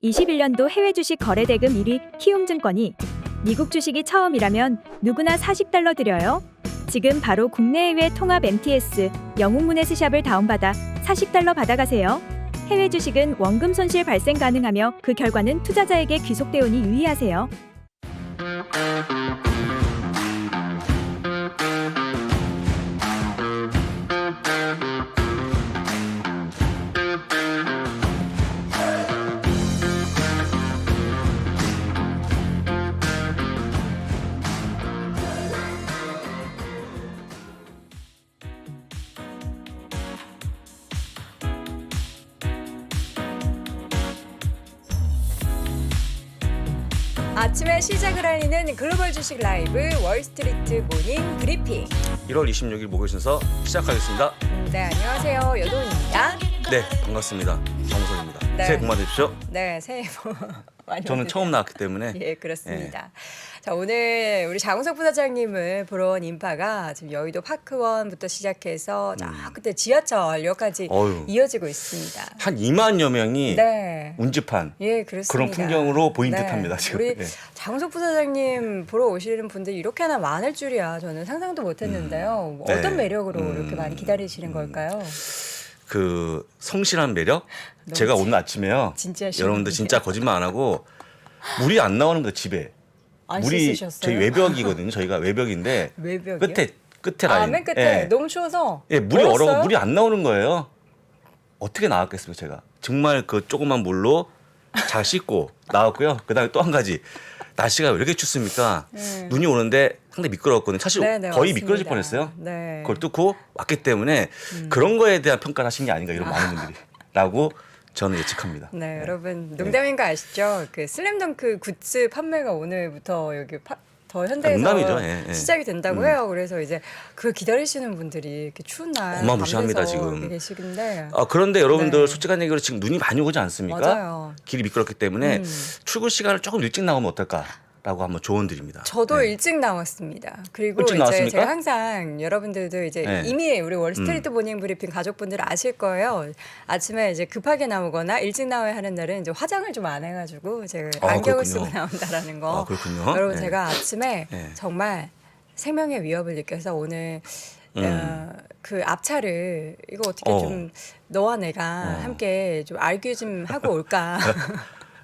21년도 해외 주식 거래 대금 1위 키움증권이 미국 주식이 처음이라면 누구나 $40 드려요. 지금 바로 국내외 통합 MTS 영웅문의 스샵을 다운받아 $40 받아가세요. 해외 주식은 원금 손실 발생 가능하며 그 결과는 투자자에게 귀속되오니 유의하세요. 아침에 시작을 알리는 글로벌 주식 라이브 월스트리트 모닝 브리핑. 1월 26일 목요일 순서 시작하겠습니다. 네, 안녕하세요. 여동입니다. 네, 반갑습니다. 정우성입니다. 네. 새해 복 많이 되십시오. 네, 새해 복 많이 저는 받으세요. 처음 나왔기 때문에 예, 그렇습니다. 자, 오늘 우리 장우석 부사장님을 보러 온 인파가 지금 여의도 파크원부터 시작해서 그때 지하철역까지 어휴. 이어지고 있습니다. 한 2만여 명이 네. 운집한 예, 그렇습니다. 그런 풍경으로 보인 네. 듯합니다. 지금. 우리 네. 장우석 부사장님 보러 오시는 분들이 이렇게나 많을 줄이야 저는 상상도 못했는데요. 네. 어떤 매력으로 이렇게 많이 기다리시는 걸까요? 그 성실한 매력? 너무 제가 오늘 아침에요. 진짜 여러분들 심한데요. 진짜 거짓말 안 하고 물이 안 나오는 거예요, 집에. 안 물이 씻으셨어요? 저희 외벽이거든요. 저희가 외벽인데 외벽이요? 끝에 라인. 맨 끝에 예. 너무 추워서 예, 물이 얼었어요? 얼어 물이 안 나오는 거예요. 어떻게 나왔겠습니까, 제가. 정말 그 조그만 물로 잘 씻고 나왔고요. 그다음에 또 한 가지. 날씨가 왜 이렇게 춥습니까? 눈이 오는데 상당히 미끄러웠거든요. 사실 네, 거의 맞습니다. 미끄러질 뻔했어요. 네. 그걸 뚫고 왔기 때문에 그런 거에 대한 평가를 하신 게 아닌가 이런 많은 분들이 라고 저는 예측합니다. 네, 여러분 농담인 거 아시죠? 그 슬램덩크 굿즈 판매가 오늘부터 여기 더 현대에서 농담이죠. 예, 예. 시작이 된다고 해요. 그래서 이제 그 기다리시는 분들이 이렇게 추운 날 어마무시합니다, 밤새서 지금. 이렇게 계시는데 그런데 여러분들 네. 솔직한 얘기로 지금 눈이 많이 오지 않습니까? 맞아요. 길이 미끄럽기 때문에 출근 시간을 조금 일찍 나오면 어떨까라고 한번 조언 드립니다. 저도 네. 일찍 나왔습니다. 그리고 일찍 이제 나왔습니까? 제가 항상 여러분들도 이제 네. 이미 우리 월스트리트 모닝 브리핑 가족분들 아실 거예요. 아침에 이제 급하게 나오거나 일찍 나와야 하는 날은 이제 화장을 좀 안 해가지고 제가 안경을 그렇군요. 쓰고 나온다라는 거. 그렇군요. 여러분 네. 제가 아침에 네. 정말 생명의 위협을 느껴서 오늘 그 앞차를 이거 어떻게 좀 너와 내가 함께 좀 알기 좀 하고 올까.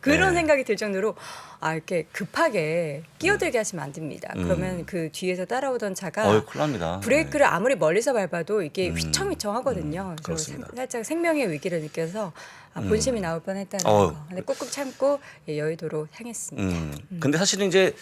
그런 네. 생각이 들 정도로 이렇게 급하게 끼어들게 하시면 안 됩니다. 그러면 그 뒤에서 따라오던 차가 큰일 납니다. 브레이크를 아무리 멀리서 밟아도 이게 휘청휘청 하거든요. 그래서 그렇습니다. 살짝 생명의 위기를 느껴서 본심이 나올 뻔했다는 어휴. 거. 근데 꾹꾹 참고 여의도로 향했습니다. 근데 사실은 이제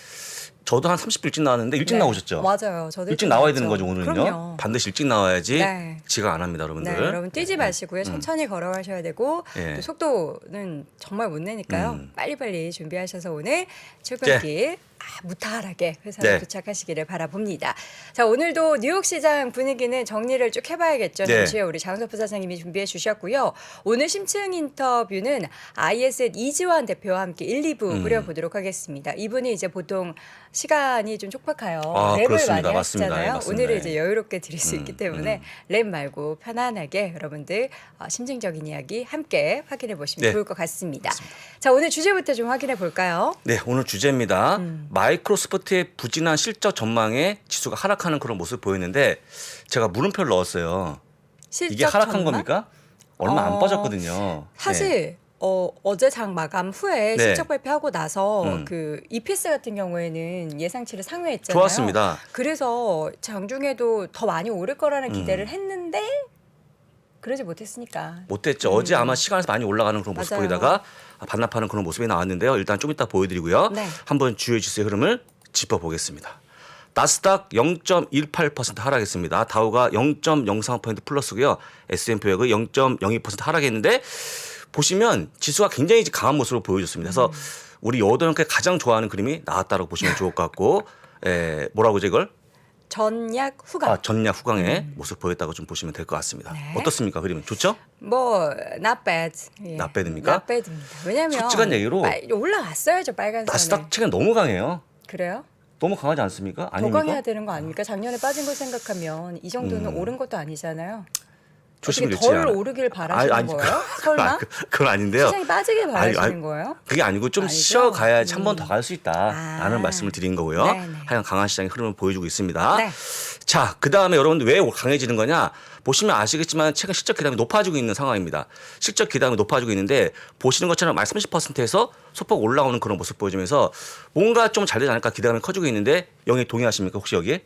저도 한 30분 일찍 나왔는데 일찍 네. 나오셨죠? 맞아요. 저도 일찍 나와야 되는 나왔죠. 거죠, 오늘은요. 그럼요. 반드시 일찍 나와야지 네. 지각 안 합니다, 여러분들. 네, 여러분 뛰지 마시고요. 천천히 걸어가셔야 되고 예. 또 속도는 정말 못 내니까요. 빨리빨리 준비하셔서 오늘 출근길 무탈하게 회사에 네. 도착하시기를 바라봅니다. 자, 오늘도 뉴욕 시장 분위기는 정리를 쭉 해봐야겠죠. 네. 잠시 후에 우리 장석 부사장님이 준비해 주셨고요. 오늘 심층 인터뷰는 IS의 이지환 대표와 함께 1, 2부 꾸려보도록 하겠습니다. 이분이 이제 보통 시간이 좀 촉박해요. 랩을 그렇습니다. 많이 맞습니다. 하시잖아요. 예, 맞습니다. 오늘은 예. 이제 여유롭게 드릴 수 있기 때문에 랩 말고 편안하게 여러분들 심층적인 이야기 함께 확인해 보시면 네. 좋을 것 같습니다. 자, 오늘 주제부터 좀 확인해 볼까요? 네, 오늘 주제입니다. 마이크로소프트의 부진한 실적 전망에 지수가 하락하는 그런 모습을 보였는데 제가 물음표를 넣었어요. 실적 이게 하락한 전망? 겁니까? 얼마 안 빠졌거든요. 사실 네. 어제 장 마감 후에 네. 실적 발표하고 나서 그 EPS 같은 경우에는 예상치를 상회했잖아요. 좋았습니다. 그래서 장중에도 더 많이 오를 거라는 기대를 했는데 그러지 못했으니까. 못했죠. 어제 아마 시간에서 많이 올라가는 그런 모습 맞아요. 보이다가 반납하는 그런 모습이 나왔는데요. 일단 좀 이따 보여드리고요. 네. 한번 주요 지수의 흐름을 짚어보겠습니다. 나스닥 0.18% 하락했습니다. 다우가 0.03% 플러스고요. S&P 500이 0.02% 하락했는데 보시면 지수가 굉장히 강한 모습으로 보여줬습니다. 그래서 우리 여덟명께 가장 좋아하는 그림이 나왔다고 보시면 좋을 것 같고 뭐라고 하죠 이걸? 전약 후감. 전략 후강의 모습 보였다고 좀 보시면 될 것 같습니다. 네. 어떻습니까 그림은? 좋죠? 뭐 not bad. 예. not bad입니까? not bad입니다. 왜냐하면 솔직한 얘기로 올라왔어야죠 빨간 선에. 나스닥 최근 너무 강해요. 그래요? 너무 강하지 않습니까? 더 아닙니까? 강해야 되는 거 아닙니까? 작년에 빠진 걸 생각하면 이 정도는 오른 것도 아니잖아요. 조심을 어떻게 덜 잃지 않아. 오르길 바라시는 거예요? 설마? 그건 아닌데요. 시장이 빠지길 바라시는 아니, 거예요? 그게 아니고 좀 아니죠? 쉬어가야지 한 번 더 갈 수 있다라는 아. 말씀을 드린 거고요. 네네. 하여간 강한 시장의 흐름을 보여주고 있습니다. 네. 자, 그다음에 여러분들 왜 강해지는 거냐? 보시면 아시겠지만 최근 실적 기담이 높아지고 있는 상황입니다. 실적 기담이 높아지고 있는데 보시는 것처럼 말 30%에서 소폭 올라오는 그런 모습 보여주면서 뭔가 좀 잘 되지 않을까 기대감이 커지고 있는데 영희 동의하십니까? 혹시 여기에?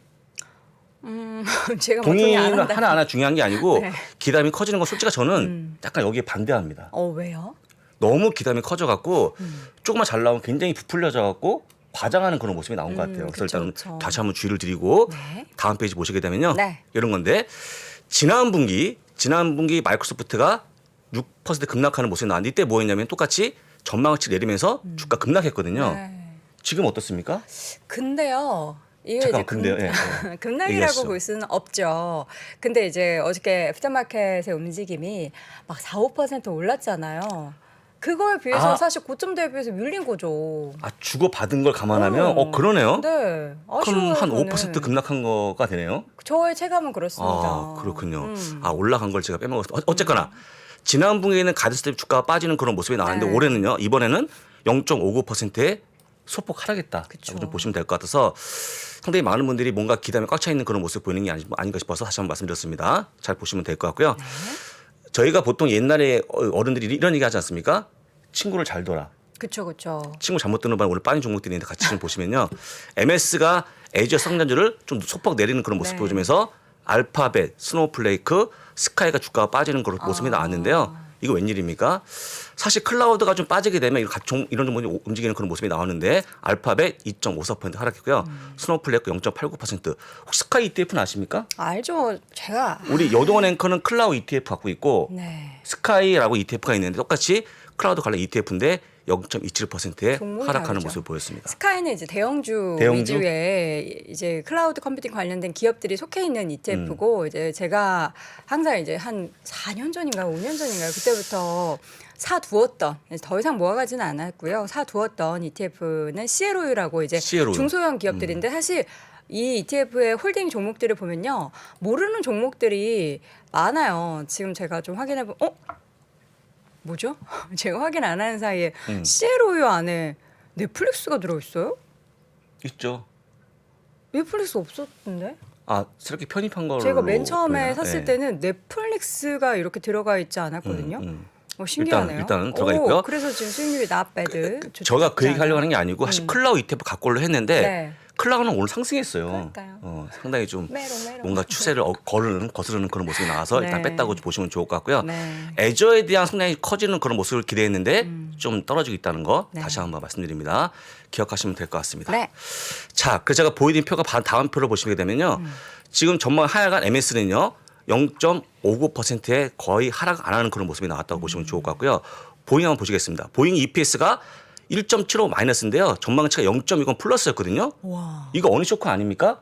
제가 뭐 동의 안 동의는 한다. 하나하나 중요한 게 아니고 네. 기담이 커지는 건 솔직히 저는 약간 여기에 반대합니다. 왜요? 너무 기담이 커져갖고 조금만 잘 나오면 굉장히 부풀려져갖고 과장하는 그런 모습이 나온 것 같아요. 그래서 그쵸, 일단은 그쵸. 다시 한번 주의를 드리고 네. 다음 페이지 보시게 되면요. 네. 이런 건데 지난 분기 마이크로소프트가 6% 급락하는 모습이 나왔는데 이때 뭐 했냐면 똑같이 전망치 내리면서 주가 급락했거든요. 네. 지금 어떻습니까? 근데요. 이게 잠깐만, 이제 근데요. 예, 예. 급락이라고 얘기하시죠. 볼 수는 없죠. 근데 이제 어저께 애프터마켓의 움직임이 막 4, 5% 올랐잖아요. 그거에 비해서 아. 사실 고점 대비해서 밀린 거죠. 아, 주고 받은 걸 감안하면 그러네요. 네. 그럼 한 저는. 5% 급락한 거가 되네요. 저의 체감은 그렇습니다. 아, 그렇군요. 아, 올라간 걸 제가 빼먹었어요. 어쨌거나 지난 분기에는 가디스 대비 주가가 빠지는 그런 모습이 나왔는데 네. 올해는요. 이번에는 0.59%의 소폭 하락했다. 그쵸. 좀 보시면 될 것 같아서 상당히 많은 분들이 뭔가 기담에 꽉 차 있는 그런 모습 보이는 게 아닌가 싶어서 다시 한번 말씀드렸습니다. 잘 보시면 될 것 같고요. 저희가 보통 옛날에 어른들이 이런 얘기 하지 않습니까? 친구를 잘 둬라. 그쵸. 친구 잘못 드는 바람에 오늘 빠진 종목들이 있는데 같이 좀 보시면요. MS가 에이지어 성장률을 좀 소폭 내리는 그런 모습 네. 보여주면서 보여주면서 알파벳, 스노우플레이크, 스카이가 주가가 빠지는 그런 모습이 나왔는데요. 이거 웬일입니까? 사실 클라우드가 좀 빠지게 되면 이런 종목이 움직이는 그런 모습이 나왔는데 알파벳 2.54% 하락했고요. 스노우플레이크 0.89%. 혹시 스카이 ETF는 아십니까? 알죠. 제가 우리 여동원 앵커는 클라우드 ETF 갖고 있고 네. 스카이라고 ETF가 있는데 똑같이 클라우드 관련 ETF인데 0.27%의 종목이 하락하는 다르죠. 모습을 보였습니다. 스카이는 이제 대형주 대형주? 위주의 이제 클라우드 컴퓨팅 관련된 기업들이 속해 있는 ETF고 이제 제가 항상 이제 한 4년 전인가 5년 전인가요? 그때부터 사두었던 더 이상 모아가지는 않았고요. 사두었던 ETF는 CLO라고 이제 CLO. 중소형 기업들인데 사실 이 ETF의 홀딩 종목들을 보면요. 모르는 종목들이 많아요. 지금 제가 좀 확인해 뭐죠? 제가 확인 안 하는 사이에 CLO유 안에 넷플릭스가 들어있어요? 있죠. 넷플릭스 없었는데? 아, 새롭게 편입한 걸로. 제가 맨 처음에 보이나요? 샀을 네. 때는 넷플릭스가 이렇게 들어가 있지 않았거든요. 신기하네요. 일단은 들어가 있고요. 그래서 지금 수익률이 not bad. 제가 그 얘기 하려고 하는 게 아니고 사실 클라우드 ETF 갖고 올려 했는데 네. 클라우드는 오늘 상승했어요. 그러니까요. 상당히 좀 메롱. 뭔가 추세를 거스르는 그런 모습이 나와서 일단 네. 뺐다고 보시면 좋을 것 같고요. 네. 애저에 대한 성장이 커지는 그런 모습을 기대했는데 좀 떨어지고 있다는 거 네. 다시 한번 말씀드립니다. 기억하시면 될 것 같습니다. 네. 자, 그래서 제가 보여드린 표가 다음 표를 보시게 되면요. 지금 전망 하향한 MS는요. 0.59%에 거의 하락 안 하는 그런 모습이 나왔다고 보시면 좋을 것 같고요. 보잉 한번 보시겠습니다. 보잉 EPS가 1.75 마이너스인데요. 전망치가 0.20 플러스였거든요. 와. 이거 어느 쇼크 아닙니까?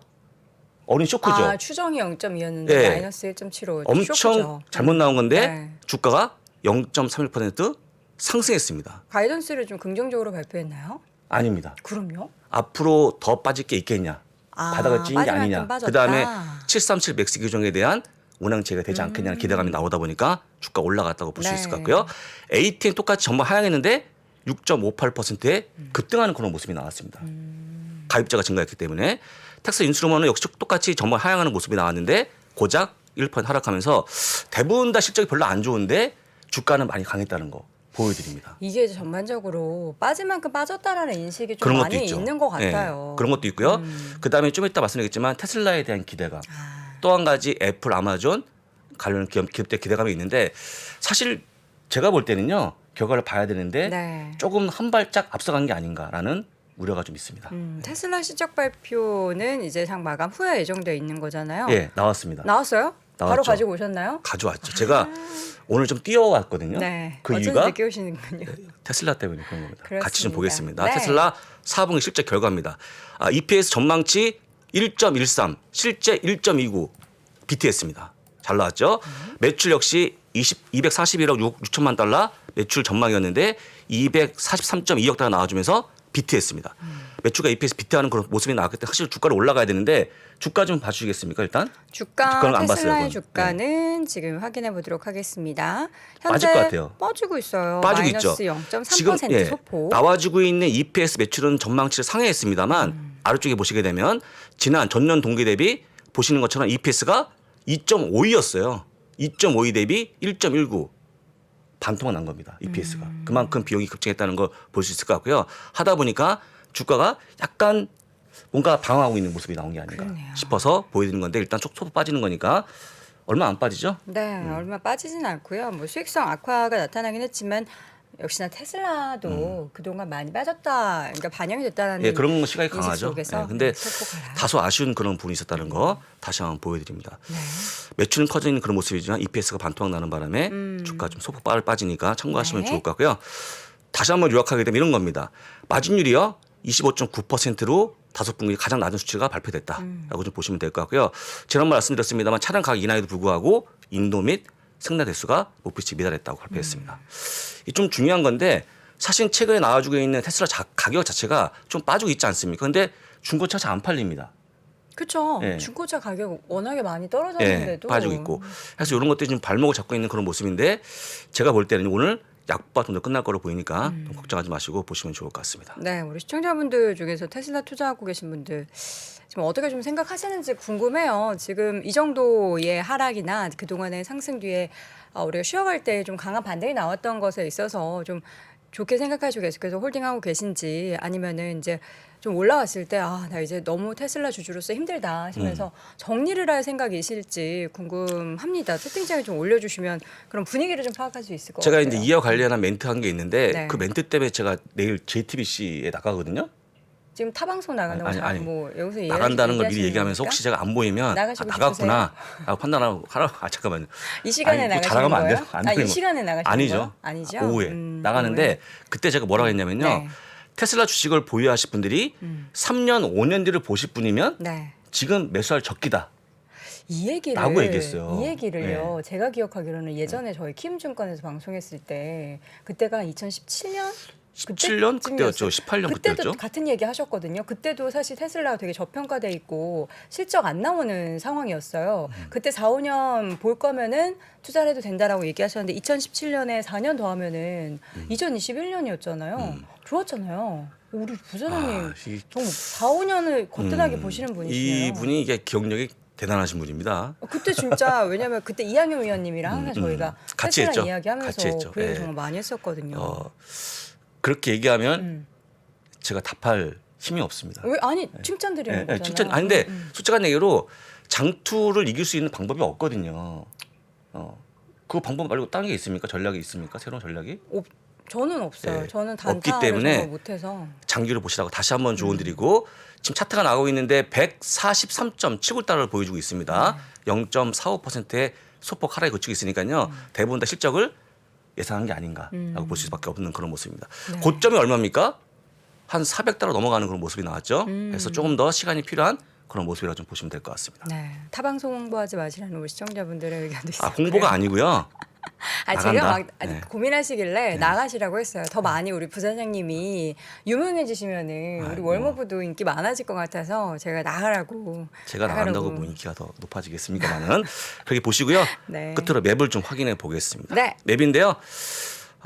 어린 쇼크죠. 아, 추정이 0.2였는데 네. 마이너스 1.75. 엄청 쇼크죠. 잘못 나온 건데 네. 주가가 0.31% 상승했습니다. 가이던스를 좀 긍정적으로 발표했나요? 아닙니다. 그럼요. 앞으로 더 빠질 게 있겠냐. 바닥을 찌는 게 빠질 아니냐. 만큼 빠졌다. 그다음에 737 맥스 규정에 대한 운항체가 되지 않겠냐는 기대감이 나오다 보니까 주가 올라갔다고 볼 수 네. 있을 것 같고요. ATN 똑같이 전반 하향했는데 6.58%에 급등하는 그런 모습이 나왔습니다. 가입자가 증가했기 때문에 텍스 인스트루먼은 역시 똑같이 전반 하향하는 모습이 나왔는데 고작 1% 하락하면서 대부분 다 실적이 별로 안 좋은데 주가는 많이 강했다는 거 보여드립니다. 이게 전반적으로 빠진 만큼 빠졌다라는 인식이 좀 그런 것도 많이 있죠. 있는 것 예, 같아요. 그런 것도 있고요. 그다음에 좀 이따 말씀드리겠지만 테슬라에 대한 기대감. 아. 또 한 가지 애플, 아마존 관련 기업들 기대감이 있는데 사실 제가 볼 때는요. 결과를 봐야 되는데 네. 조금 한 발짝 앞서간 게 아닌가라는 우려가 좀 있습니다. 테슬라 실적 발표는 이제 상 마감 후에 예정돼 있는 거잖아요. 예, 나왔습니다. 나왔어요? 바로 나왔죠. 가지고 오셨나요? 가져왔죠. 제가 오늘 좀 뛰어왔거든요. 네. 그 어쩐지 이유가 늦게 오시는군요. 테슬라 때문에 그런 겁니다. 그렇습니다. 같이 좀 보겠습니다. 네. 테슬라 4분기 실적 결과입니다. EPS 전망치 1.13, 실제 1.29 BTS입니다. 잘 나왔죠? 매출 역시 241억 6천만 달러 매출 전망이었는데 243.2억 달러 나와주면서 비트했습니다. 매출과 EPS 비트하는 그런 모습이 나왔기 때문에 사실 주가를 올라가야 되는데 주가 좀 봐주시겠습니까 일단? 주가는 안 봤어요, 테슬라의 그건. 주가는 지금 확인해 보도록 하겠습니다. 빠질 것 같아요. 빠지고 있어요. 빠지고 마이너스 있죠. 0.3% 지금 소폭. 나와지고 있는 EPS 매출은 전망치를 상회했습니다만 아래쪽에 보시게 되면 지난 전년 동기 대비 보시는 것처럼 EPS가 2.52였어요. 2.52 대비 1.19 반토막 난 겁니다. EPS가 그만큼 비용이 급증했다는 걸 볼 수 있을 것 같고요. 하다 보니까 주가가 약간 뭔가 방황하고 있는 모습이 나온 게 아닌가 그러네요. 싶어서 보여드리는 건데 일단 소폭 빠지는 거니까 얼마 안 빠지죠? 네, 얼마 빠지진 않고요. 뭐 수익성 악화가 나타나긴 했지만 역시나 테슬라도 그동안 많이 빠졌다. 그러니까 반영이 됐다는 예, 그런 시각이 인식 강하죠. 속에서 예, 근데 소폭 하락. 다소 아쉬운 그런 부분이 있었다는 거 다시 한번 보여드립니다. 네. 매출은 커져 있는 그런 모습이지만 EPS가 반토막 나는 바람에 주가 좀 소폭 빠지니까 참고하시면 네. 좋을 것 같고요. 다시 한번 요약하게 되면 이런 겁니다. 마진율이요 25.9%로 다섯 분기 가장 낮은 수치가 발표됐다라고 좀 보시면 될 것 같고요. 지난번 말씀드렸습니다만 차량 가격 인하에도 불구하고 인도 및 승낙 대수가 목표치 미달했다고 발표했습니다. 이 좀 중요한 건데 사실 최근에 나와주고 있는 테슬라 가격 자체가 좀 빠지고 있지 않습니까? 근데 중고차 잘 안 팔립니다. 그렇죠. 예. 중고차 가격 워낙에 많이 예, 떨어졌는데도 빠지고 있고. 그래서 이런 것들이 좀 발목을 잡고 있는 그런 모습인데 제가 볼 때는 오늘 약보다 좀 더 끝날 거로 보이니까 좀 걱정하지 마시고 보시면 좋을 것 같습니다. 네, 우리 시청자분들 중에서 테슬라 투자하고 계신 분들 지금 어떻게 좀 생각하시는지 궁금해요. 지금 이 정도의 하락이나 그동안의 상승 뒤에 우리가 쉬어갈 때 좀 강한 반등이 나왔던 것에 있어서 좀 좋게 생각하시고 계속해서 홀딩하고 계신지 아니면은 이제 좀 올라왔을 때 나 이제 너무 테슬라 주주로서 힘들다 하시면서 정리를 할 생각이실지 궁금합니다. 채팅창에 좀 올려주시면 그런 분위기를 좀 파악할 수 있을 것 제가 같아요. 이제 이와 관련한 멘트 한 게 있는데 네. 그 멘트 때문에 제가 내일 JTBC에 나가거든요. 지금 타방송 나가는 아니, 거 아니. 뭐 여기서 나간다는 걸 미리 얘기하시는 얘기하면서 겁니까? 혹시 제가 안 보이면 나가시고 나갔구나 하고 판단하고 잠깐만요. 이 시간에 아니, 또 나가시는 자랑하면 안 거예요? 돼요? 안 이 돼요. 시간에 나가시는 아니죠. 거예요? 아니죠. 오후에 나가는데 그때 제가 뭐라고 했냐면요. 네. 테슬라 주식을 보유하실 분들이 3년 5년 뒤를 보실 분이면 네. 지금 매수할 적기다. 이 얘기를 라고 얘기했어요. 이 얘기를요. 제가 기억하기로는 예전에 저희 키움증권에서 방송했을 때 그때가 2017년 17년 그때였죠. 18년 그때도 그때였죠. 같은 얘기 하셨거든요. 그때도 사실 테슬라가 되게 저평가돼 있고 실적 안 나오는 상황이었어요. 그때 4, 5년 볼 거면은 투자를 해도 된다라고 얘기하셨는데 2017년에 4년 더 하면은 2021년이었잖아요. 좋았잖아요. 우리 부사장님 정말 4, 5년을 거뜬하게 보시는 분이시네요. 이분이 이게 기억력이 대단하신 분입니다. 그때 진짜 왜냐면 그때 이항영 위원님이랑 항상 저희가 같이 테슬라 했죠. 이야기하면서 같이 했죠. 그 얘기 예. 정말 많이 했었거든요. 그렇게 얘기하면 제가 답할 힘이 없습니다. 왜 아니 칭찬드리는 거잖아요. 칭찬 아닌데 솔직한 얘기로 장투를 이길 수 있는 방법이 없거든요. 그 방법 말고 다른 게 있습니까? 전략이 있습니까? 새로운 전략이? 저는 없어요. 예. 저는 없기 단타를 때문에 정말 못해서. 장기를 보시라고 다시 한번 조언 드리고 지금 차트가 나오고 있는데 143.79달러를 보여주고 있습니다. 0.45%의 소폭 하락에 그치고 있으니까요. 대부분 다 실적을 예상한 게 아닌가라고 볼 수밖에 없는 그런 모습입니다. 네. 고점이 얼마입니까? 한 400달러 넘어가는 그런 모습이 나왔죠. 그래서 조금 더 시간이 필요한 그런 모습이라고 좀 보시면 될 것 같습니다. 네. 타방송 홍보하지 마시라는 우리 시청자분들의 의견도 있어요. 홍보가 아니고요. 제가 나간다. 막 네. 고민하시길래 나가시라고 했어요. 더 많이 우리 부사장님이 유명해지시면은 우리 월모부도 인기 많아질 것 같아서 제가 나가라고. 제가 나간다고 뭐 인기가 더 높아지겠습니까만은 그렇게 보시고요. 네. 끝으로 맵을 좀 확인해 보겠습니다. 네. 맵인데요.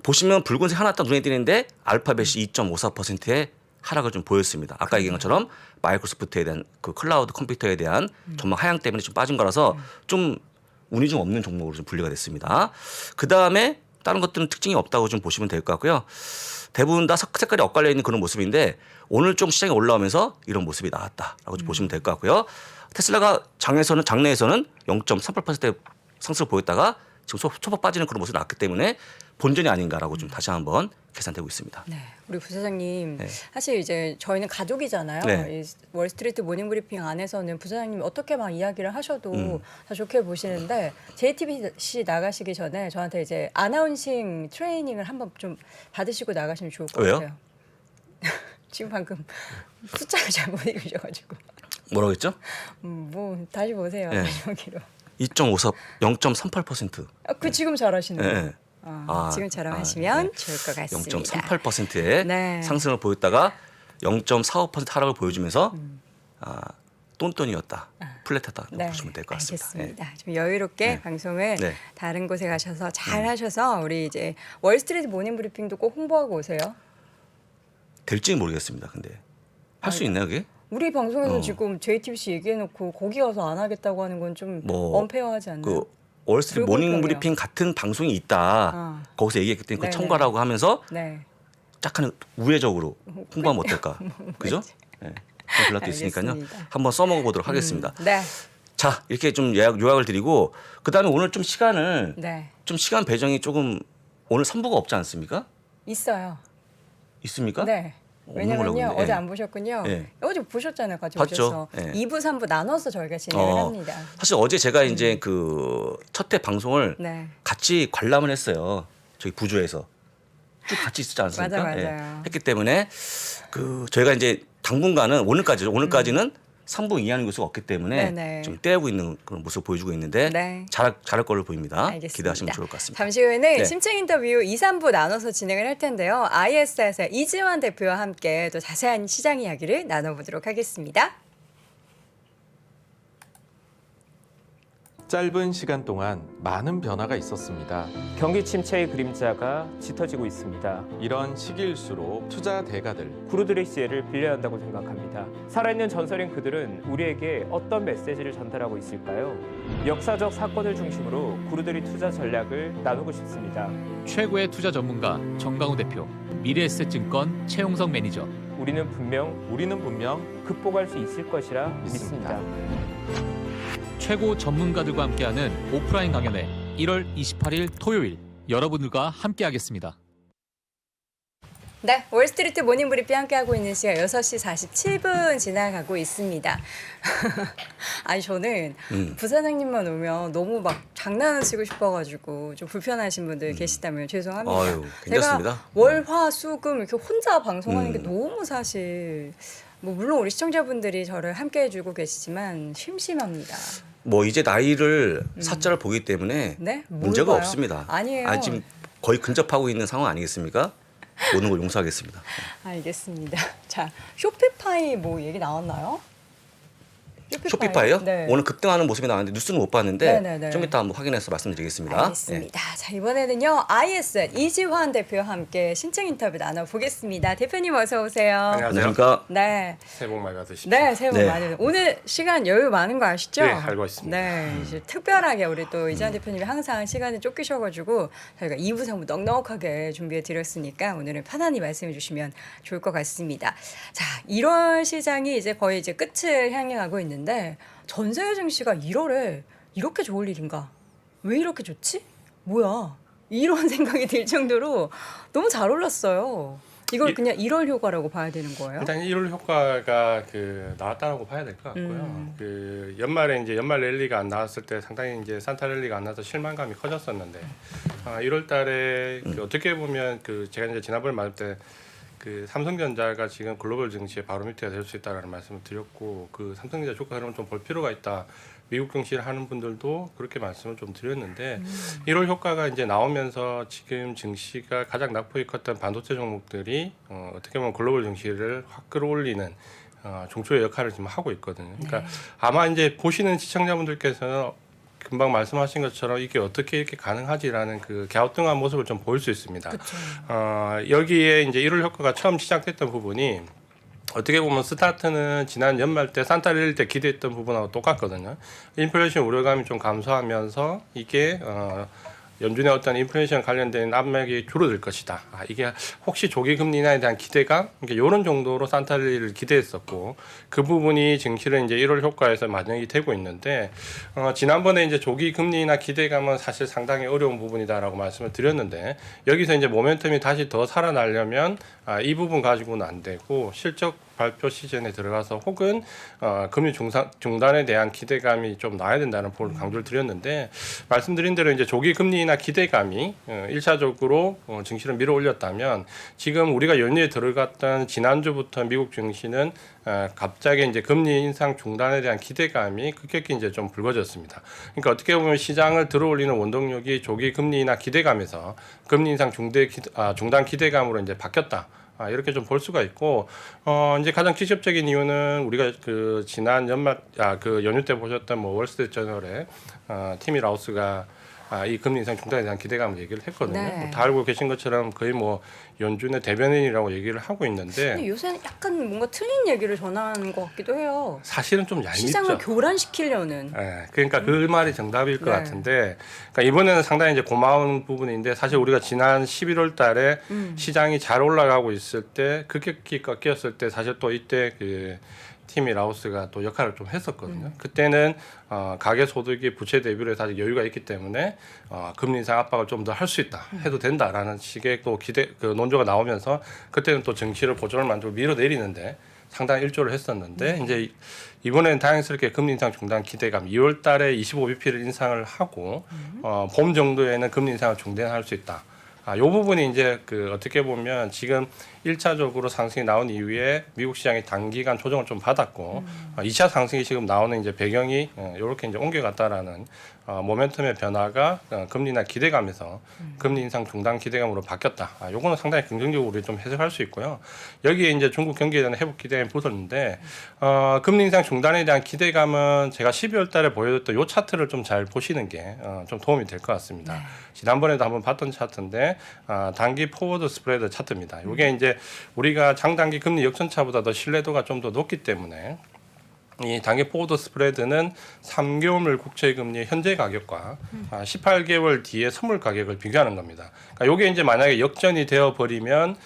보시면 붉은색 하나 딱 눈에 띄는데 알파벳이 2.54%의 하락을 좀 보였습니다. 아까 얘기한 것처럼 마이크로소프트에 대한 그 클라우드 컴퓨터에 대한 전망 하향 때문에 좀 빠진 거라서 좀 운이 좀 없는 종목으로 좀 분류가 됐습니다. 그 다음에 다른 것들은 특징이 없다고 좀 보시면 될 것 같고요. 대부분 다 색깔이 엇갈려 있는 그런 모습인데 오늘 좀 시장이 올라오면서 이런 모습이 나왔다라고 좀 보시면 될 것 같고요. 테슬라가 장내에서는 0.38%의 상승을 보였다가 지금 소폭 빠지는 그런 모습이 나왔기 때문에 본전이 아닌가라고 좀 다시 한번 계산되고 있습니다. 네, 우리 부사장님 네. 사실 이제 저희는 가족이잖아요. 네. 이 월스트리트 모닝브리핑 안에서는 부사장님 어떻게 막 이야기를 하셔도 다 좋게 보시는데 JTBC 나가시기 전에 저한테 이제 아나운싱 트레이닝을 한번 좀 받으시고 나가시면 좋을 것 왜요? 같아요. 지금 방금 숫자를 잘못 읽으셔가지고 뭐라고 했죠? 뭐 다시 보세요. 네. 다시 보기로. 2.54, 0.38%. 그 지금 잘하시는 예, 거예요. 예. 지금처럼 네. 하시면 좋을 것 같습니다. 0.38%의 네. 상승을 보였다가 0.45% 하락을 보여주면서 똔똔이었다, 플랫했다 보시면 될 것 같습니다. 알겠습니다. 좀 여유롭게 네. 방송을 네. 다른 곳에 가셔서 잘 하셔서 우리 이제 월스트리트 모닝 브리핑도 꼭 홍보하고 오세요. 될지는 모르겠습니다. 근데 할 수 있나요, 그게? 우리 방송에서 지금 JTBC 얘기해놓고 거기 가서 안 하겠다고 하는 건 좀 언페어하지 않나요? 그 월스트리트 모닝 불공평해요. 브리핑 같은 방송이 있다. 거기서 얘기했기 때문에 그 네네. 청구하라고 하면서 네. 약간 우회적으로 홍보하면 어떨까? 그죠? 네. 그런 전략도 있으니까요. 알겠습니다. 한번 써먹어 보도록 하겠습니다. 네. 자, 이렇게 좀 요약을 드리고 그다음에 오늘 좀 시간을 네. 좀 시간 배정이 조금 오늘 선보가 없지 않습니까? 있어요. 있습니까? 네. 없는 왜냐면요. 걸로 보이네. 어제 예. 안 보셨군요. 예. 어제 보셨잖아요. 같이 봤죠. 오셔서. 예. 2부, 3부 나눠서 저희가 진행을 합니다. 사실 어제 제가 이제 그 첫 회 방송을 네. 같이 관람을 했어요. 저기 부주에서 쭉 같이 있었지 않습니까? 맞아요. 했기 때문에 그 저희가 이제 당분간은 오늘까지는 3부 이하는 교수가 없기 때문에 네네. 좀 떼고 있는 그런 모습을 보여주고 있는데 네. 잘할 걸로 보입니다. 알겠습니다. 기대하시면 좋을 것 같습니다. 잠시 후에는 네. 심층 인터뷰 2, 3부 나눠서 진행을 할 텐데요. IS에서 이지환 대표와 함께 또 자세한 시장 이야기를 나눠보도록 하겠습니다. 짧은 시간 동안 많은 변화가 있었습니다. 경기 침체의 그림자가 짙어지고 있습니다. 이런 시기일수록 투자 대가들, 구루들의 지혜를 빌려야 한다고 생각합니다. 살아있는 전설인 그들은 우리에게 어떤 메시지를 전달하고 있을까요? 역사적 사건을 중심으로 구루들의 투자 전략을 나누고 싶습니다. 최고의 투자 전문가 정강우 대표, 미래에셋증권 최용석 매니저. 우리는 분명 극복할 수 있을 것이라 믿습니다. 믿습니다. 최고 전문가들과 함께하는 오프라인 강연회 1월 28일 토요일 여러분들과 함께하겠습니다. 네, 월스트리트 모닝 브리핑 함께하고 있는 시간 6시 47분 지나가고 있습니다. 아니 저는 부사장님만 오면 너무 막 장난을 치고 싶어가지고 좀 불편하신 분들 계시다면 죄송합니다. 아유, 괜찮습니다. 제가 월, 화, 수, 금 이렇게 혼자 방송하는 게 너무 사실 뭐 물론 우리 시청자분들이 저를 함께해주고 계시지만 심심합니다. 뭐 이제 나이를 사자를 보기 때문에 네? 문제가 뭘 봐요? 없습니다. 아니에요. 지금 거의 근접하고 있는 상황 아니겠습니까? 모든 걸 용서하겠습니다. 알겠습니다. 자, 쇼피파이 뭐 얘기 나왔나요? 쇼피파이요? 네. 오늘 급등하는 모습이 나왔는데 뉴스는 못 봤는데 네네네. 좀 이따 한번 확인해서 말씀드리겠습니다. 알겠습니다. 자, 이번에는요. IS 이지환 대표와 함께 신청 인터뷰 나눠보겠습니다. 대표님 어서 오세요. 안녕하십니까? 네. 새해 복 많이 받으십시오. 네, 새해 복 네. 많이 받으세요. 오늘 시간 여유 많은 거 아시죠? 네, 알고 있습니다. 네, 이제 특별하게 우리 또 이지환 대표님이 항상 시간을 쫓기셔가지고 저희가 2부, 3부 넉넉하게 준비해 드렸으니까 오늘은 편안히 말씀해 주시면 좋을 것 같습니다. 자, 1월 시장이 이제 거의 이제 끝을 향해 가고 있는데 전세 증시가 1월에 이렇게 좋을 일인가? 왜 이렇게 좋지? 뭐야? 이런 생각이 들 정도로 너무 잘 올랐어요. 이걸 그냥 1월 효과라고 봐야 되는 거예요? 일단 1월 효과가 나왔다고 봐야 될 것 같고요. 그 연말에 이제 연말 랠리가 안 나왔을 때 상당히 이제 산타 랠리가 안 나서 실망감이 커졌었는데 1월달에 어떻게 보면 제가 이제 지난번에 말할 때 삼성전자가 지금 글로벌 증시의 바로미터가 될 수 있다라는 말씀을 드렸고 삼성전자 주가 흐름을 좀 볼 필요가 있다. 미국 증시를 하는 분들도 그렇게 말씀을 좀 드렸는데 1월 효과가 이제 나오면서 지금 증시가 가장 낙폭이 컸던 반도체 종목들이 어떻게 보면 글로벌 증시를 확 끌어올리는 종초의 역할을 지금 하고 있거든요. 그러니까 아마 이제 보시는 시청자분들께서는 금방 말씀하신 것처럼 이게 어떻게 이렇게 가능하지라는 갸우뚱한 모습을 좀 보일 수 있습니다. 여기에 이제 1월 효과가 처음 시작됐던 부분이 어떻게 보면 스타트는 지난 연말 때 산타 랠리 때 기대했던 부분하고 똑같거든요. 인플레이션 우려감이 좀 감소하면서 이게 연준의 어떤 인플레이션 관련된 압력이 줄어들 것이다. 이게 혹시 조기 금리 인하에 대한 기대감, 이런 정도로 산타 랠리를 기대했었고 그 부분이 증시를 이제 1월 효과에서 반영이 되고 있는데 지난번에 이제 조기 금리 인하 기대감은 사실 상당히 어려운 부분이다라고 말씀을 드렸는데 여기서 이제 모멘텀이 다시 더 살아나려면 이 부분 가지고는 안 되고 실적 발표 시즌에 들어가서 혹은 금리 중단에 대한 기대감이 좀 나야 된다는 부분을 강조를 드렸는데 말씀드린 대로 이제 조기 금리 인하 기대감이 1차적으로 증시를 밀어 올렸다면 지금 우리가 연휴에 들어갔던 지난주부터 미국 증시는 갑자기 이제 금리 인상 중단에 대한 기대감이 급격히 이제 좀 불거졌습니다. 그러니까 어떻게 보면 시장을 들어올리는 원동력이 조기 금리 인하 기대감에서 금리 인상 중단 기대감으로 이제 바뀌었다. 이렇게 좀 볼 수가 있고 이제 가장 직접적인 이유는 우리가 그 지난 연말 그 연휴 때 보셨던 뭐 월스트리트저널에 티미 라우스가 이 금리 인상 중단에 대한 기대감을 얘기를 했거든요. 네. 뭐다 알고 계신 것처럼 거의 뭐 연준의 대변인이라고 얘기를 하고 있는데 근데 요새는 약간 뭔가 틀린 얘기를 전하는 것 같기도 해요. 사실은 좀 얄밉죠. 시장을 교란시키려는. 그러니까 그 말이 정답일 것 네. 같은데, 그러니까 이번에는 상당히 이제 고마운 부분인데 사실 우리가 지난 11월 달에 시장이 잘 올라가고 있을 때 급격히 꺾였을 때 사실 또 이때 그 티미 라우스가 또 역할을 좀 했었거든요. 그때는 가계 소득이 부채 대비로 해서 아직 여유가 있기 때문에 금리 인상 압박을 좀 더 할 수 있다, 해도 된다라는 식의 또 그 논조가 나오면서 그때는 또 증시를 보조를 만들고 밀어내리는데 상당히 일조를 했었는데 이제 이번에는 다행스럽게 금리 인상 중단 기대감 2월 달에 25bp를 인상을 하고 봄 정도에는 금리 인상을 중단할 수 있다. 이 부분이 이제 그 어떻게 보면 지금 1차적으로 상승이 나온 이후에 미국 시장이 단기간 조정을 좀 받았고 2차 상승이 지금 나오는 이제 배경이 이렇게 이제 옮겨갔다라는 모멘텀의 변화가 금리 인하 기대감에서 금리 인상 중단 기대감으로 바뀌었다. 요거는 상당히 긍정적으로 우리 좀 해석할 수 있고요. 여기에 이제 중국 경기에 대한 회복 기대감이 붙었는데 금리 인상 중단에 대한 기대감은 제가 12월 달에 보여줬던 요 차트를 좀 잘 보시는 게 좀 도움이 될 것 같습니다. 지난번에도 한번 봤던 차트인데 단기 포워드 스프레드 차트입니다. 이게 이제 우리가 장단기 금리 역전차보다 더 신뢰도가 좀 더 높기 때문에 이 단기 포워드 스프레드는 3개월 국채 금리의 현재 가격과 18개월 뒤의 선물 가격을 비교하는 겁니다. 그러니까 이게 이제 만약에 역전이 되어 버리면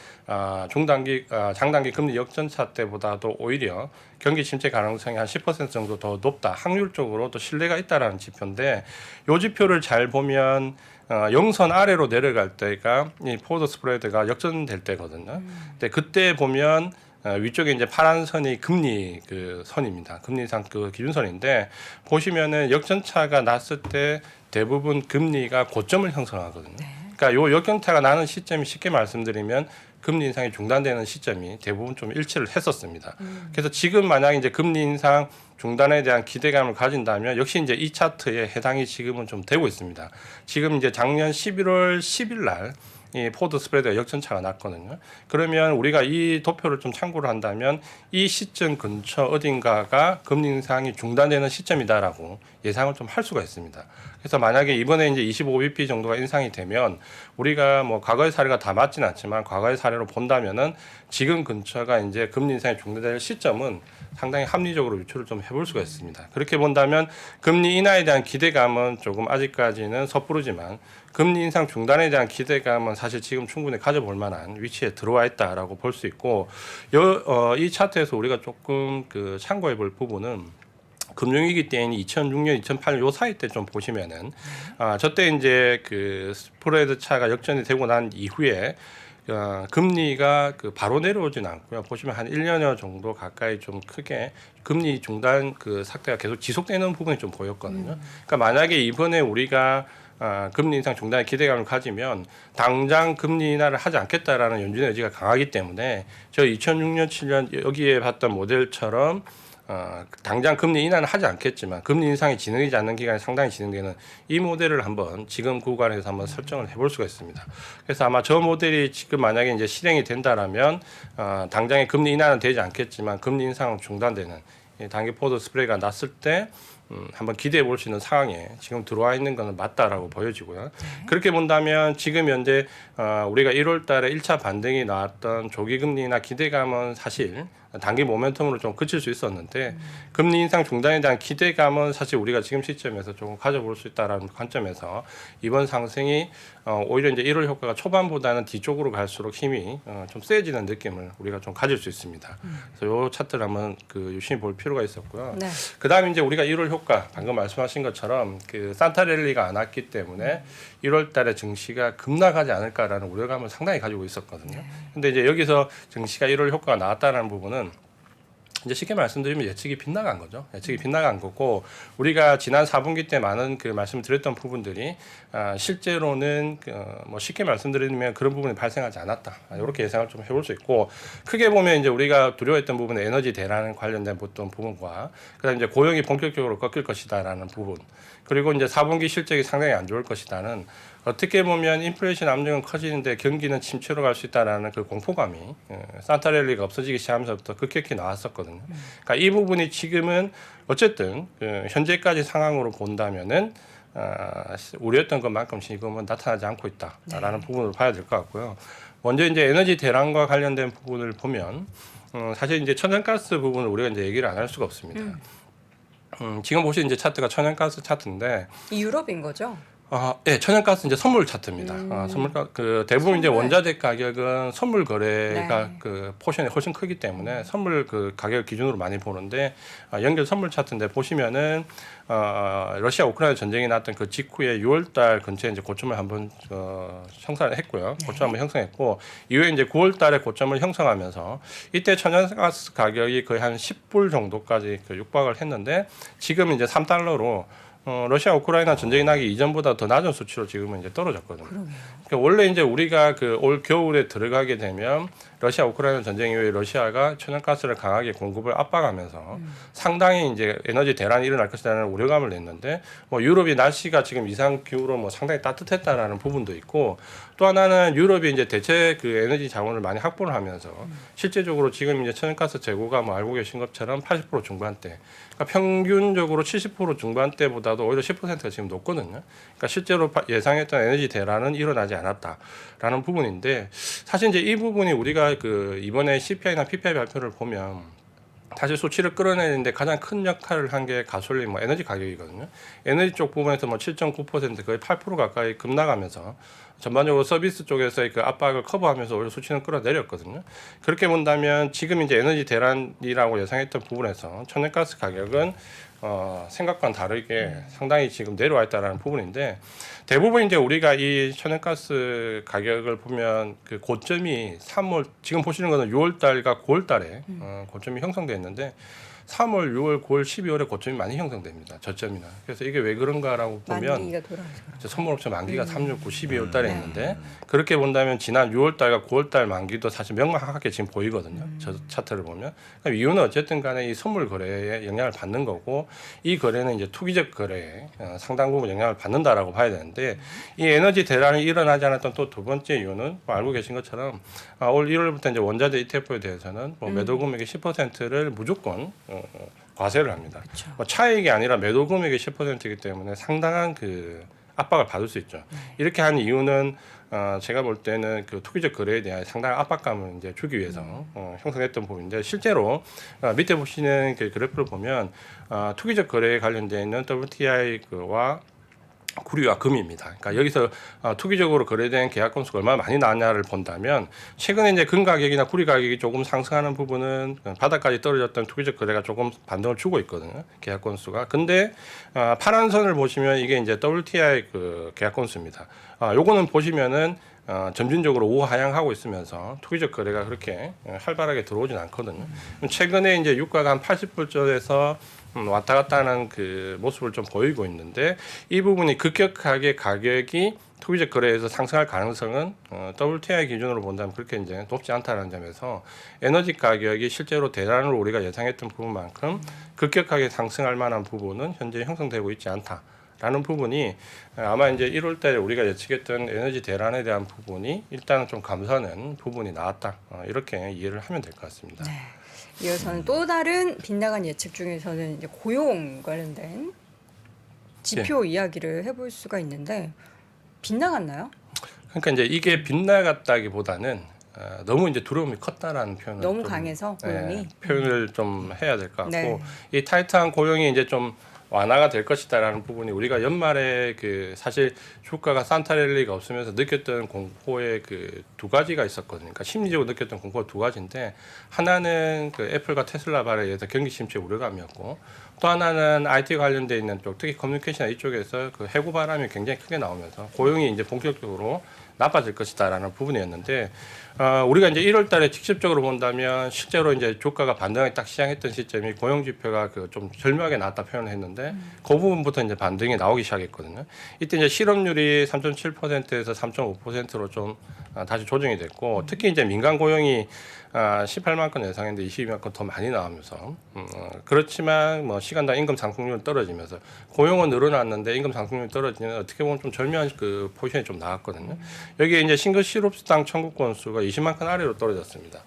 장단기 금리 역전차 때보다도 오히려 경기 침체 가능성이 한 10% 정도 더 높다. 확률적으로 또 신뢰가 있다라는 지표인데 이 지표를 잘 보면 영선 아래로 내려갈 때가 이 포워드 스프레드가 역전될 때거든요. 근데 그때 보면 위쪽에 이제 파란 선이 금리 그 선입니다. 금리 인상 그 기준선인데 보시면은 역전차가 났을 때 대부분 금리가 고점을 형성하거든요. 그러니까 요 역전차가 나는 시점이 쉽게 말씀드리면 금리 인상이 중단되는 시점이 대부분 좀 일치를 했었습니다. 그래서 지금 만약 이제 금리 인상 중단에 대한 기대감을 가진다면 역시 이제 이 차트에 해당이 지금은 좀 되고 있습니다. 지금 이제 작년 11월 10일 날 이 포워드 스프레드가 역전차가 났거든요. 그러면 우리가 이 도표를 좀 참고를 한다면 이 시점 근처 어딘가가 금리 인상이 중단되는 시점이다라고 예상을 좀 할 수가 있습니다. 그래서 만약에 이번에 이제 25bp 정도가 인상이 되면 우리가 뭐 과거의 사례가 다 맞지는 않지만 과거의 사례로 본다면은 지금 근처가 이제 금리 인상이 중단될 시점은 상당히 합리적으로 유추를 좀 해볼 수가 있습니다. 그렇게 본다면 금리 인하에 대한 기대감은 조금 아직까지는 섣부르지만 금리 인상 중단에 대한 기대감은 사실 지금 충분히 가져볼 만한 위치에 들어와 있다라고 볼 수 있고 이 차트에서 우리가 조금 그 참고해 볼 부분은 금융위기 때인 2006년, 2008년 요 사이 때 좀 보시면은 저때 이제 그 스프레드 차가 역전이 되고 난 이후에 금리가 그 바로 내려오진 않고요. 보시면 한 1년여 정도 가까이 좀 크게 금리 중단 그 삭대가 계속 지속되는 부분이 좀 보였거든요. 그러니까 만약에 이번에 우리가 금리 인상 중단의 기대감을 가지면 당장 금리 인하를 하지 않겠다라는 연준의 의지가 강하기 때문에 저 2006년, 7년 여기에 봤던 모델처럼 당장 금리 인하는 하지 않겠지만 금리 인상이 진행되지 않는 기간이 상당히 진행되는 이 모델을 한번 지금 구간에서 한번 설정을 해볼 수가 있습니다. 그래서 아마 저 모델이 지금 만약에 이제 실행이 된다라면 당장의 금리 인하는 되지 않겠지만 금리 인상은 중단되는 단기 포워드 스프레드가 났을 때 한번 기대해 볼 수 있는 상황에 지금 들어와 있는 것은 맞다라고 보여지고요. 그렇게 본다면 지금 현재 우리가 1월 달에 1차 반등이 나왔던 조기 금리 인하 기대감은 사실 단기 모멘텀으로 좀 그칠 수 있었는데 금리 인상 중단에 대한 기대감은 사실 우리가 지금 시점에서 조금 가져볼 수 있다라는 관점에서 이번 상승이 오히려 이제 1월 효과가 초반보다는 뒤쪽으로 갈수록 힘이 좀 세지는 느낌을 우리가 좀 가질 수 있습니다. 그래서 이 차트를 한번 그 유심히 볼 필요가 있었고요. 네. 그다음에 이제 우리가 1월 효과 방금 말씀하신 것처럼 그 산타 랠리가 안 왔기 때문에 1월 달에 증시가 급락하지 않을까라는 우려감을 상당히 가지고 있었거든요. 근데 이제 여기서 증시가 1월 효과가 나왔다는 부분은 이제 쉽게 말씀드리면 예측이 빗나간 거죠. 예측이 빗나간 거고 우리가 지난 4분기 때 많은 그 말씀드렸던 부분들이 실제로는 뭐 쉽게 말씀드리면 그런 부분이 발생하지 않았다. 이렇게 예상을 좀 해볼 수 있고 크게 보면 이제 우리가 두려워했던 부분은 에너지 대란 관련된 어떤 부분과 그다음 이제 고용이 본격적으로 꺾일 것이다라는 부분 그리고 이제 4분기 실적이 상당히 안 좋을 것이다는 어떻게 보면 인플레이션 압력은 커지는데 경기는 침체로 갈 수 있다라는 그 공포감이 산타랠리가 없어지기 시작하면서부터 급격히 나왔었거든요. 그러니까 이 부분이 지금은 어쨌든 현재까지 상황으로 본다면은 우려했던 것만큼 지금은 나타나지 않고 있다라는 부분을 봐야 될 것 같고요. 먼저 이제 에너지 대란과 관련된 부분을 보면 사실 이제 천연가스 부분을 우리가 이제 얘기를 안 할 수가 없습니다. 지금 보시는 이제 차트가 천연가스 차트인데 이 유럽인 거죠? 예, 천연가스 이제 선물 차트입니다. 그 대부분 이제 원자재 가격은 선물 거래가 네. 그 포션이 훨씬 크기 때문에 선물 그 가격 기준으로 많이 보는데 연결 선물 차트인데 보시면은 러시아 우크라이나 전쟁이 났던 그 직후에 6월달 근처에 이제 고점을 한번 형성을 했고요. 고점 한번 형성했고 이후에 이제 9월달에 고점을 형성하면서 이때 천연가스 가격이 거의 한 10불 정도까지 그 육박을 했는데 지금 이제 3달러로 러시아 우크라이나 전쟁이 나기 이전보다 더 낮은 수치로 지금은 이제 떨어졌거든요. 그러니까 원래 이제 우리가 그 올 겨울에 들어가게 되면 러시아 우크라이나 전쟁 이후에 러시아가 천연가스를 강하게 공급을 압박하면서 상당히 이제 에너지 대란이 일어날 것이라는 우려감을 냈는데 뭐 유럽이 날씨가 지금 이상 기후로 뭐 상당히 따뜻했다라는 부분도 있고 또 하나는 유럽이 이제 대체 그 에너지 자원을 많이 확보를 하면서 실제적으로 지금 이제 천연가스 재고가 뭐 알고 계신 것처럼 80% 중반대 그러니까 평균적으로 70% 중반대보다도 오히려 10%가 지금 높거든요. 그러니까 실제로 예상했던 에너지 대란은 일어나지 않았다라는 부분인데 사실 이제 이 부분이 우리가 그 이번에 CPI나 PPI 발표를 보면 사실 수치를 끌어내는데 가장 큰 역할을 한 게 가솔린 뭐 에너지 가격이거든요. 에너지 쪽 부분에서 뭐 7.9% 거의 8% 가까이 급락하면서 전반적으로 서비스 쪽에서의 그 압박을 커버하면서 오히려 수치는 끌어내렸거든요. 그렇게 본다면 지금 이제 에너지 대란이라고 예상했던 부분에서 천연가스 가격은 생각과는 다르게 상당히 지금 내려와 있다라는 부분인데 대부분 이제 우리가 이 천연가스 가격을 보면 그 고점이 3월 지금 보시는 거는 6월달과 9월달에 고점이 형성됐는데 3월, 6월, 9월, 12월에 고점이 많이 형성됩니다. 저점이나. 그래서 이게 왜 그런가라고 보면 만기가 돌아가서 그런 선물업체 만기가 3, 6, 9, 12월 달에 있는데 그렇게 본다면 지난 6월 달과 9월 달 만기도 사실 명확하게 지금 보이거든요. 저 차트를 보면. 그럼 이유는 어쨌든 간에 이 선물 거래에 영향을 받는 거고 이 거래는 이제 투기적 거래에 상당 부분 영향을 받는다라고 봐야 되는데 이 에너지 대란이 일어나지 않았던 또 두 번째 이유는 뭐 알고 계신 것처럼 올 1월부터 이제 원자재 ETF에 대해서는 뭐 매도 금액의 10%를 무조건 과세를 합니다. 뭐 차익이 아니라 매도 금액의 10%이기 때문에 상당한 그 압박을 받을 수 있죠. 이렇게 한 이유는 제가 볼 때는 그 투기적 거래에 대한 상당한 압박감을 이제 주기 위해서 형성했던 부분인데 실제로 밑에 보시는 그 그래프를 보면 투기적 거래에 관련되어 있는 WTI와 구리와 금입니다. 그러니까 여기서 투기적으로 거래된 계약 건수가 얼마나 많이 나왔냐를 본다면 최근에 이제 금 가격이나 구리 가격이 조금 상승하는 부분은 바닥까지 떨어졌던 투기적 거래가 조금 반등을 주고 있거든요. 계약 건수가. 근데 파란 선을 보시면 이게 이제 WTI 그 계약 건수입니다. 요거는 보시면은 점진적으로 우하향하고 있으면서 투기적 거래가 그렇게 활발하게 들어오진 않거든요. 최근에 이제 유가가 한 80불전에서 왔다 갔다 하는 그 모습을 좀 보이고 있는데 이 부분이 급격하게 가격이 투기적 거래에서 상승할 가능성은 WTI 기준으로 본다면 그렇게 이제 높지 않다는 점에서 에너지 가격이 실제로 대란으로 우리가 예상했던 부분만큼 급격하게 상승할 만한 부분은 현재 형성되고 있지 않다. 라는 부분이 아마 이제 1월 달에 우리가 예측했던 에너지 대란에 대한 부분이 일단은 좀 감소하는 부분이 나왔다. 이렇게 이해를 하면 될 것 같습니다. 네. 이어서는 또 다른 빗나간 예측 중에서는 이제 고용 관련된 지표 이야기를 해볼 수가 있는데 빗나갔나요? 그러니까 이제 이게 빗나갔다기보다는 너무 이제 두려움이 컸다라는 표현을 너무 좀, 강해서 고용이 표현을 좀 해야 될 것 같고 네. 이 타이트한 고용이 이제 좀 완화가 될 것이다라는 부분이 우리가 연말에 그 사실 주가가 산타랠리가 없으면서 느꼈던 공포의 그 두 가지가 있었거든요. 그러니까 심리적으로 느꼈던 공포가 두 가지인데 하나는 그 애플과 테슬라 발에 의해서 경기 침체 우려감이었고 또 하나는 IT 관련돼 있는 쪽 특히 커뮤니케이션 이쪽에서 그 해고 바람이 굉장히 크게 나오면서 고용이 이제 본격적으로 나빠질 것이다라는 부분이었는데 우리가 이제 1월달에 직접적으로 본다면 실제로 이제 주가가 반등하기 딱 시작했던 시점이 고용 지표가 그 좀 절묘하게 나왔다 표현을 했는데 그 부분부터 이제 반등이 나오기 시작했거든요. 이때 이제 실업률이 3.7%에서 3.5%로 좀 다시 조정이 됐고 특히 이제 민간 고용이 18만 건 예상했는데 22만 건 더 많이 나오면서 그렇지만 뭐 시간당 임금 상승률은 떨어지면서 고용은 늘어났는데 임금 상승률이 떨어지는 어떻게 보면 좀 절묘한 그 포지션이 좀 나왔거든요. 여기에 이제 싱글 실업수당 청구 건수가 20만 건 아래로 떨어졌습니다.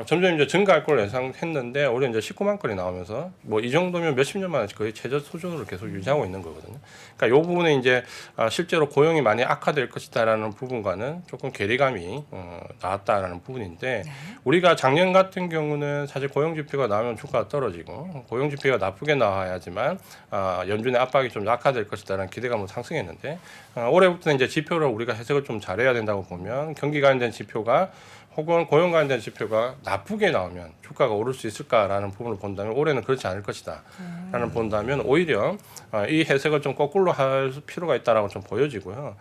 점점 이제 증가할 걸 예상했는데 올해 이제 19만 건이 나오면서 뭐 이 정도면 몇십 년 만에 거의 최저 수준으로 계속 유지하고 있는 거거든요. 그러니까 이 부분에 이제 실제로 고용이 많이 악화될 것이다라는 부분과는 조금 괴리감이 나왔다라는 부분인데 우리가 작년 같은 경우는 사실 고용 지표가 나오면 주가가 떨어지고 고용 지표가 나쁘게 나와야지만 연준의 압박이 좀 약화될 것이다라는 기대감으로 상승했는데 올해부터는 이제 지표를 우리가 해석을 좀 잘해야 된다고 보면 경기 관련된 지표가 혹은 고용 관련된 지표가 나쁘게 나오면 주가가 오를 수 있을까라는 부분을 본다면 올해는 그렇지 않을 것이다라는 본다면 오히려 이 해석을 좀 거꾸로 할 필요가 있다라고 좀 보여지고요.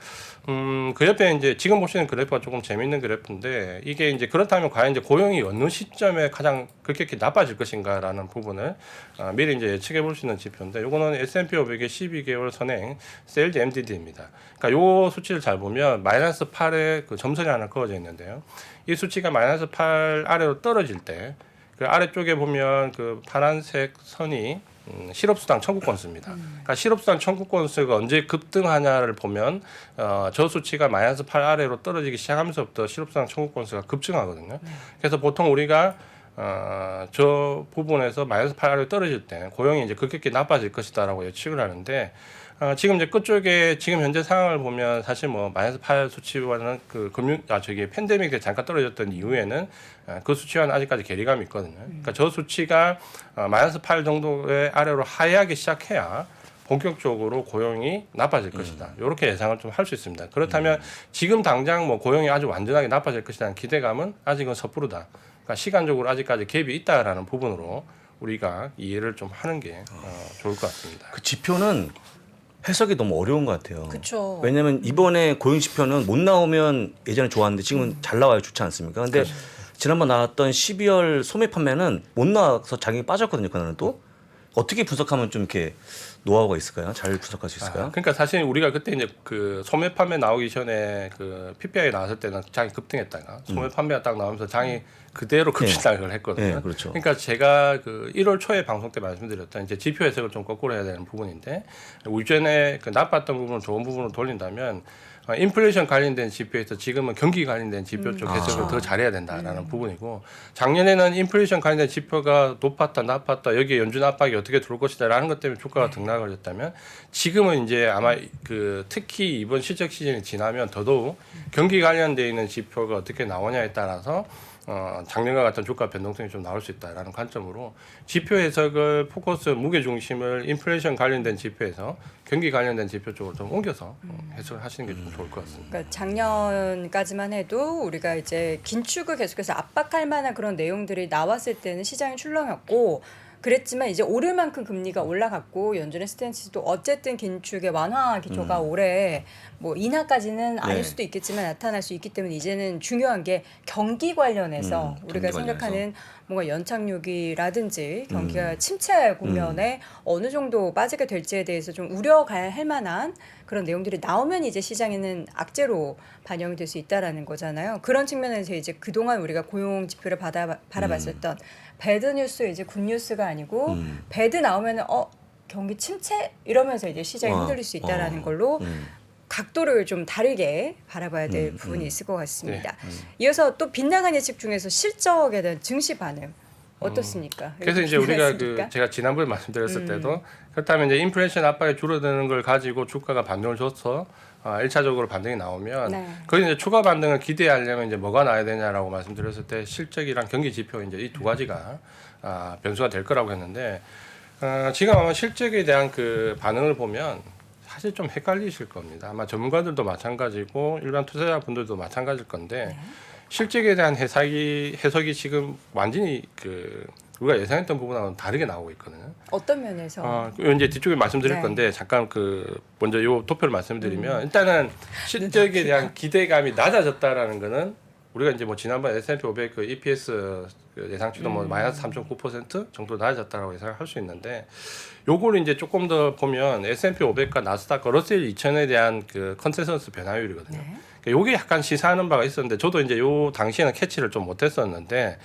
그 옆에 이제 지금 보시는 그래프가 조금 재미있는 그래프인데 이게 이제 그렇다면 과연 이제 고용이 어느 시점에 가장 급격히 나빠질 것인가라는 부분을 미리 이제 예측해 볼 수 있는 지표인데 이거는 S&P 500의 12개월 선행 세일즈 MDD입니다. 그러니까 요 수치를 잘 보면 마이너스 8에 그 점선이 하나 그어져 있는데요. 이 수치가 마이너스 8 아래로 떨어질 때 그 아래쪽에 보면 그 파란색 선이 실업수당 청구 건수입니다. 그러니까 실업수당 청구 건수가 언제 급등하냐를 보면 저 수치가 마이너스 8 아래로 떨어지기 시작하면서부터 실업수당 청구 건수가 급증하거든요. 그래서 보통 우리가 저 부분에서 마이너스 8 아래로 떨어질 때 고용이 이제 급격히 나빠질 것이다라고 예측을 하는데 지금 이제 끝쪽에 지금 현재 상황을 보면 사실 뭐 마이너스 8 수치와는 그 팬데믹 때 잠깐 떨어졌던 이후에는 그 수치와는 아직까지 괴리감이 있거든요. 그러니까 저 수치가 마이너스 8 정도의 아래로 하회하기 시작해야 본격적으로 고용이 나빠질 것이다. 이렇게 예상을 좀 할 수 있습니다. 그렇다면 지금 당장 뭐 고용이 아주 완전하게 나빠질 것이라는 기대감은 아직은 섣부르다. 그러니까 시간적으로 아직까지 갭이 있다라는 부분으로 우리가 이해를 좀 하는 게 좋을 것 같습니다. 그 지표는 해석이 너무 어려운 것 같아요. 그쵸. 왜냐하면 이번에 고용 지표는 못 나오면 예전에 좋았는데 지금은 잘 나와야 좋지 않습니까? 근데 지난번 나왔던 12월 소매 판매는 못 나와서 장이 빠졌거든요. 그날은 또 어떻게 분석하면 좀 이렇게 노하우가 있을까요? 잘 분석할 수 있을까요? 그러니까 사실 우리가 그때 이제 그 소매 판매 나오기 전에 그 PPI 나왔을 때는 장이 급등했다가 소매 판매가 딱 나오면서 장이 그대로 급등을 했거든요. 네, 그렇죠. 그러니까 제가 그 1월 초에 방송 때 말씀드렸던 이제 지표 해석을 좀 거꾸로 해야 되는 부분인데 우전에 그 나빴던 부분을 좋은 부분으로 돌린다면 인플레이션 관련된 지표에서 지금은 경기 관련된 지표 쪽 해석을 더 잘해야 된다라는 부분이고 작년에는 인플레이션 관련된 지표가 높았다 나빴다 여기에 연준 압박이 어떻게 들어올 것이다라는 것 때문에 주가가 등락을 했다면 지금은 이제 아마 그 특히 이번 실적 시즌이 지나면 더더욱 경기 관련돼 있는 지표가 어떻게 나오냐에 따라서 작년과 같은 주가 변동성이 좀 나올 수 있다라는 관점으로 지표 해석을 포커스 무게 중심을 인플레이션 관련된 지표에서 경기 관련된 지표 쪽으로 좀 옮겨서 해석을 하시는 게 좀 좋을 것 같습니다. 그러니까 작년까지만 해도 우리가 이제 긴축을 계속해서 압박할 만한 그런 내용들이 나왔을 때는 시장이 출렁였고 그랬지만 이제 오를 만큼 금리가 올라갔고 연준의 스탠스도 어쨌든 긴축의 완화 기조가 올해 뭐 인하까지는 아닐 네. 수도 있겠지만 나타날 수 있기 때문에 이제는 중요한 게 경기 관련해서 우리가 경기 생각하는 뭔가 연착륙이라든지 경기가 침체 국면에 어느 정도 빠지게 될지에 대해서 좀 우려할 만한 그런 내용들이 나오면 이제 시장에는 악재로 반영이 될 수 있다라는 거잖아요. 그런 측면에서 이제 그동안 우리가 고용 지표를 바라봤었던 배드 뉴스 이제 굿 뉴스가 아니고 배드 나오면은 경기 침체 이러면서 이제 시장이 흔들릴 수 있다라는 걸로 각도를 좀 다르게 바라봐야 될 부분이 있을 것 같습니다. 이어서 또 빗나간 예측 중에서 실적에 대한 증시 반응 어떻습니까? 그래서 이제 우리가 그 제가 지난번에 말씀드렸을 때도 그렇다면 이제 인플레이션 압박이 줄어드는 걸 가지고 주가가 반등을 줘서 1차적으로 반등이 나오면 네. 거기 이제 추가 반등을 기대하려면 이제 뭐가 나야 되냐라고 말씀드렸을 때 실적이랑 경기 지표 이제 이 두 가지가 변수가 될 거라고 했는데 지금 아마 실적에 대한 그 반응을 보면 사실 좀 헷갈리실 겁니다. 아마 전문가들도 마찬가지고 일반 투자자분들도 마찬가지일 건데 실적에 대한 해석이 지금 완전히 그 우리가 예상했던 부분하고는 다르게 나오고 있거든요. 어떤 면에서? 이제 뒤쪽에 말씀드릴 네. 건데 잠깐 먼저 요 도표를 말씀드리면 일단은 실적에 대한 기대감이 낮아졌다라는 거는 우리가 이제 뭐 지난번 S&P 500 그 EPS 그 예상치도 뭐 마이너스 3.9% 정도 낮아졌다라고 예상을 할 수 있는데 요거를 이제 조금 더 보면 S&P 500과 나스닥 러셀 2000에 대한 그 컨센서스 변화율이거든요. 네. 그러니까 요게 약간 시사하는 바가 있었는데 저도 이제 요 당시에는 캐치를 좀 못했었는데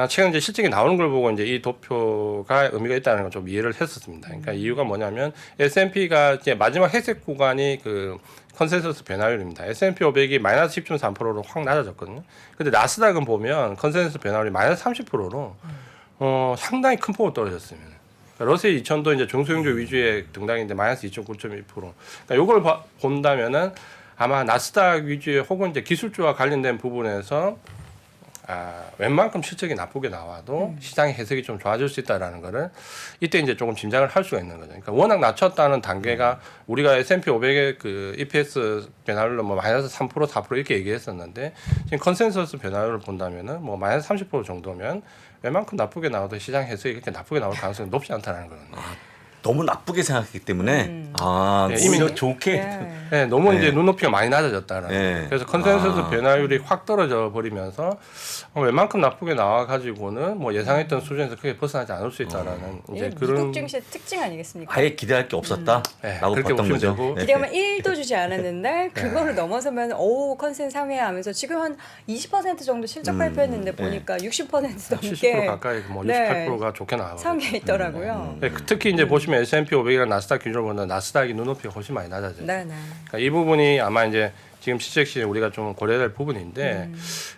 최근 이제 실적이 나오는 걸 보고 이제 이 도표가 의미가 있다는 걸 좀 이해를 했었습니다. 그러니까 이유가 뭐냐면 S&P가 이제 마지막 회색 구간이 그 컨센서스 변화율입니다. S&P 500이 마이너스 10.3%로 확 낮아졌거든요. 근데 나스닥은 보면 컨센서스 변화율이 마이너스 30%로 상당히 큰 폭으로 떨어졌습니다. 그러니까 러셀 2000도 이제 중소형주 위주의 등락인데 마이너스 2.9.1%. 그러니까 요걸 본다면은 아마 나스닥 위주의 혹은 이제 기술주와 관련된 부분에서 웬만큼 실적이 나쁘게 나와도 시장의 해석이 좀 좋아질 수 있다라는 거를 이때 이제 조금 짐작을 할 수가 있는 거죠. 그러니까 워낙 낮췄다는 단계가 우리가 S&P 500의 그 EPS 변화율로 뭐 마이너스 3% 4% 이렇게 얘기했었는데 지금 컨센서스 변화율을 본다면은 뭐 마이너스 30% 정도면 웬만큼 나쁘게 나와도 시장 해석이 그렇게 나쁘게 나올 가능성이 높지 않다는 거거든요. 너무 나쁘게 생각했기 때문에 네, 이미 이미 좋게 네, 너무 네. 이제 눈높이가 많이 낮아졌다는. 네. 그래서 컨센서스 변화율이 확 떨어져 버리면서 웬만큼 나쁘게 나와 가지고는 뭐 예상했던 수준에서 크게 벗어나지 않을 수 있다라는 이제 그런 미국 증시의 특징 아니겠습니까? 아예 기대할 게 없었다라고 네, 그렇게 봤던 보시면 거죠. 되고. 네. 기대하면 1도 주지 않았는데 그거를 넘어서면 컨센 상회하면서 지금 한 20% 정도 실적 발표했는데 보니까 60% 넘게 70% 가까이 뭐 네. 68%가 좋게 나와요. 상회에 있더라고요. 네, 특히 이제 보시면 S&P 500이랑 나스닥 기준으로 보면 나스닥이 눈높이가 훨씬 많이 낮아져요. 네, 네. 그러니까 이 부분이 아마 이제 지금 실적 시에 우리가 좀 고려해야 될 부분인데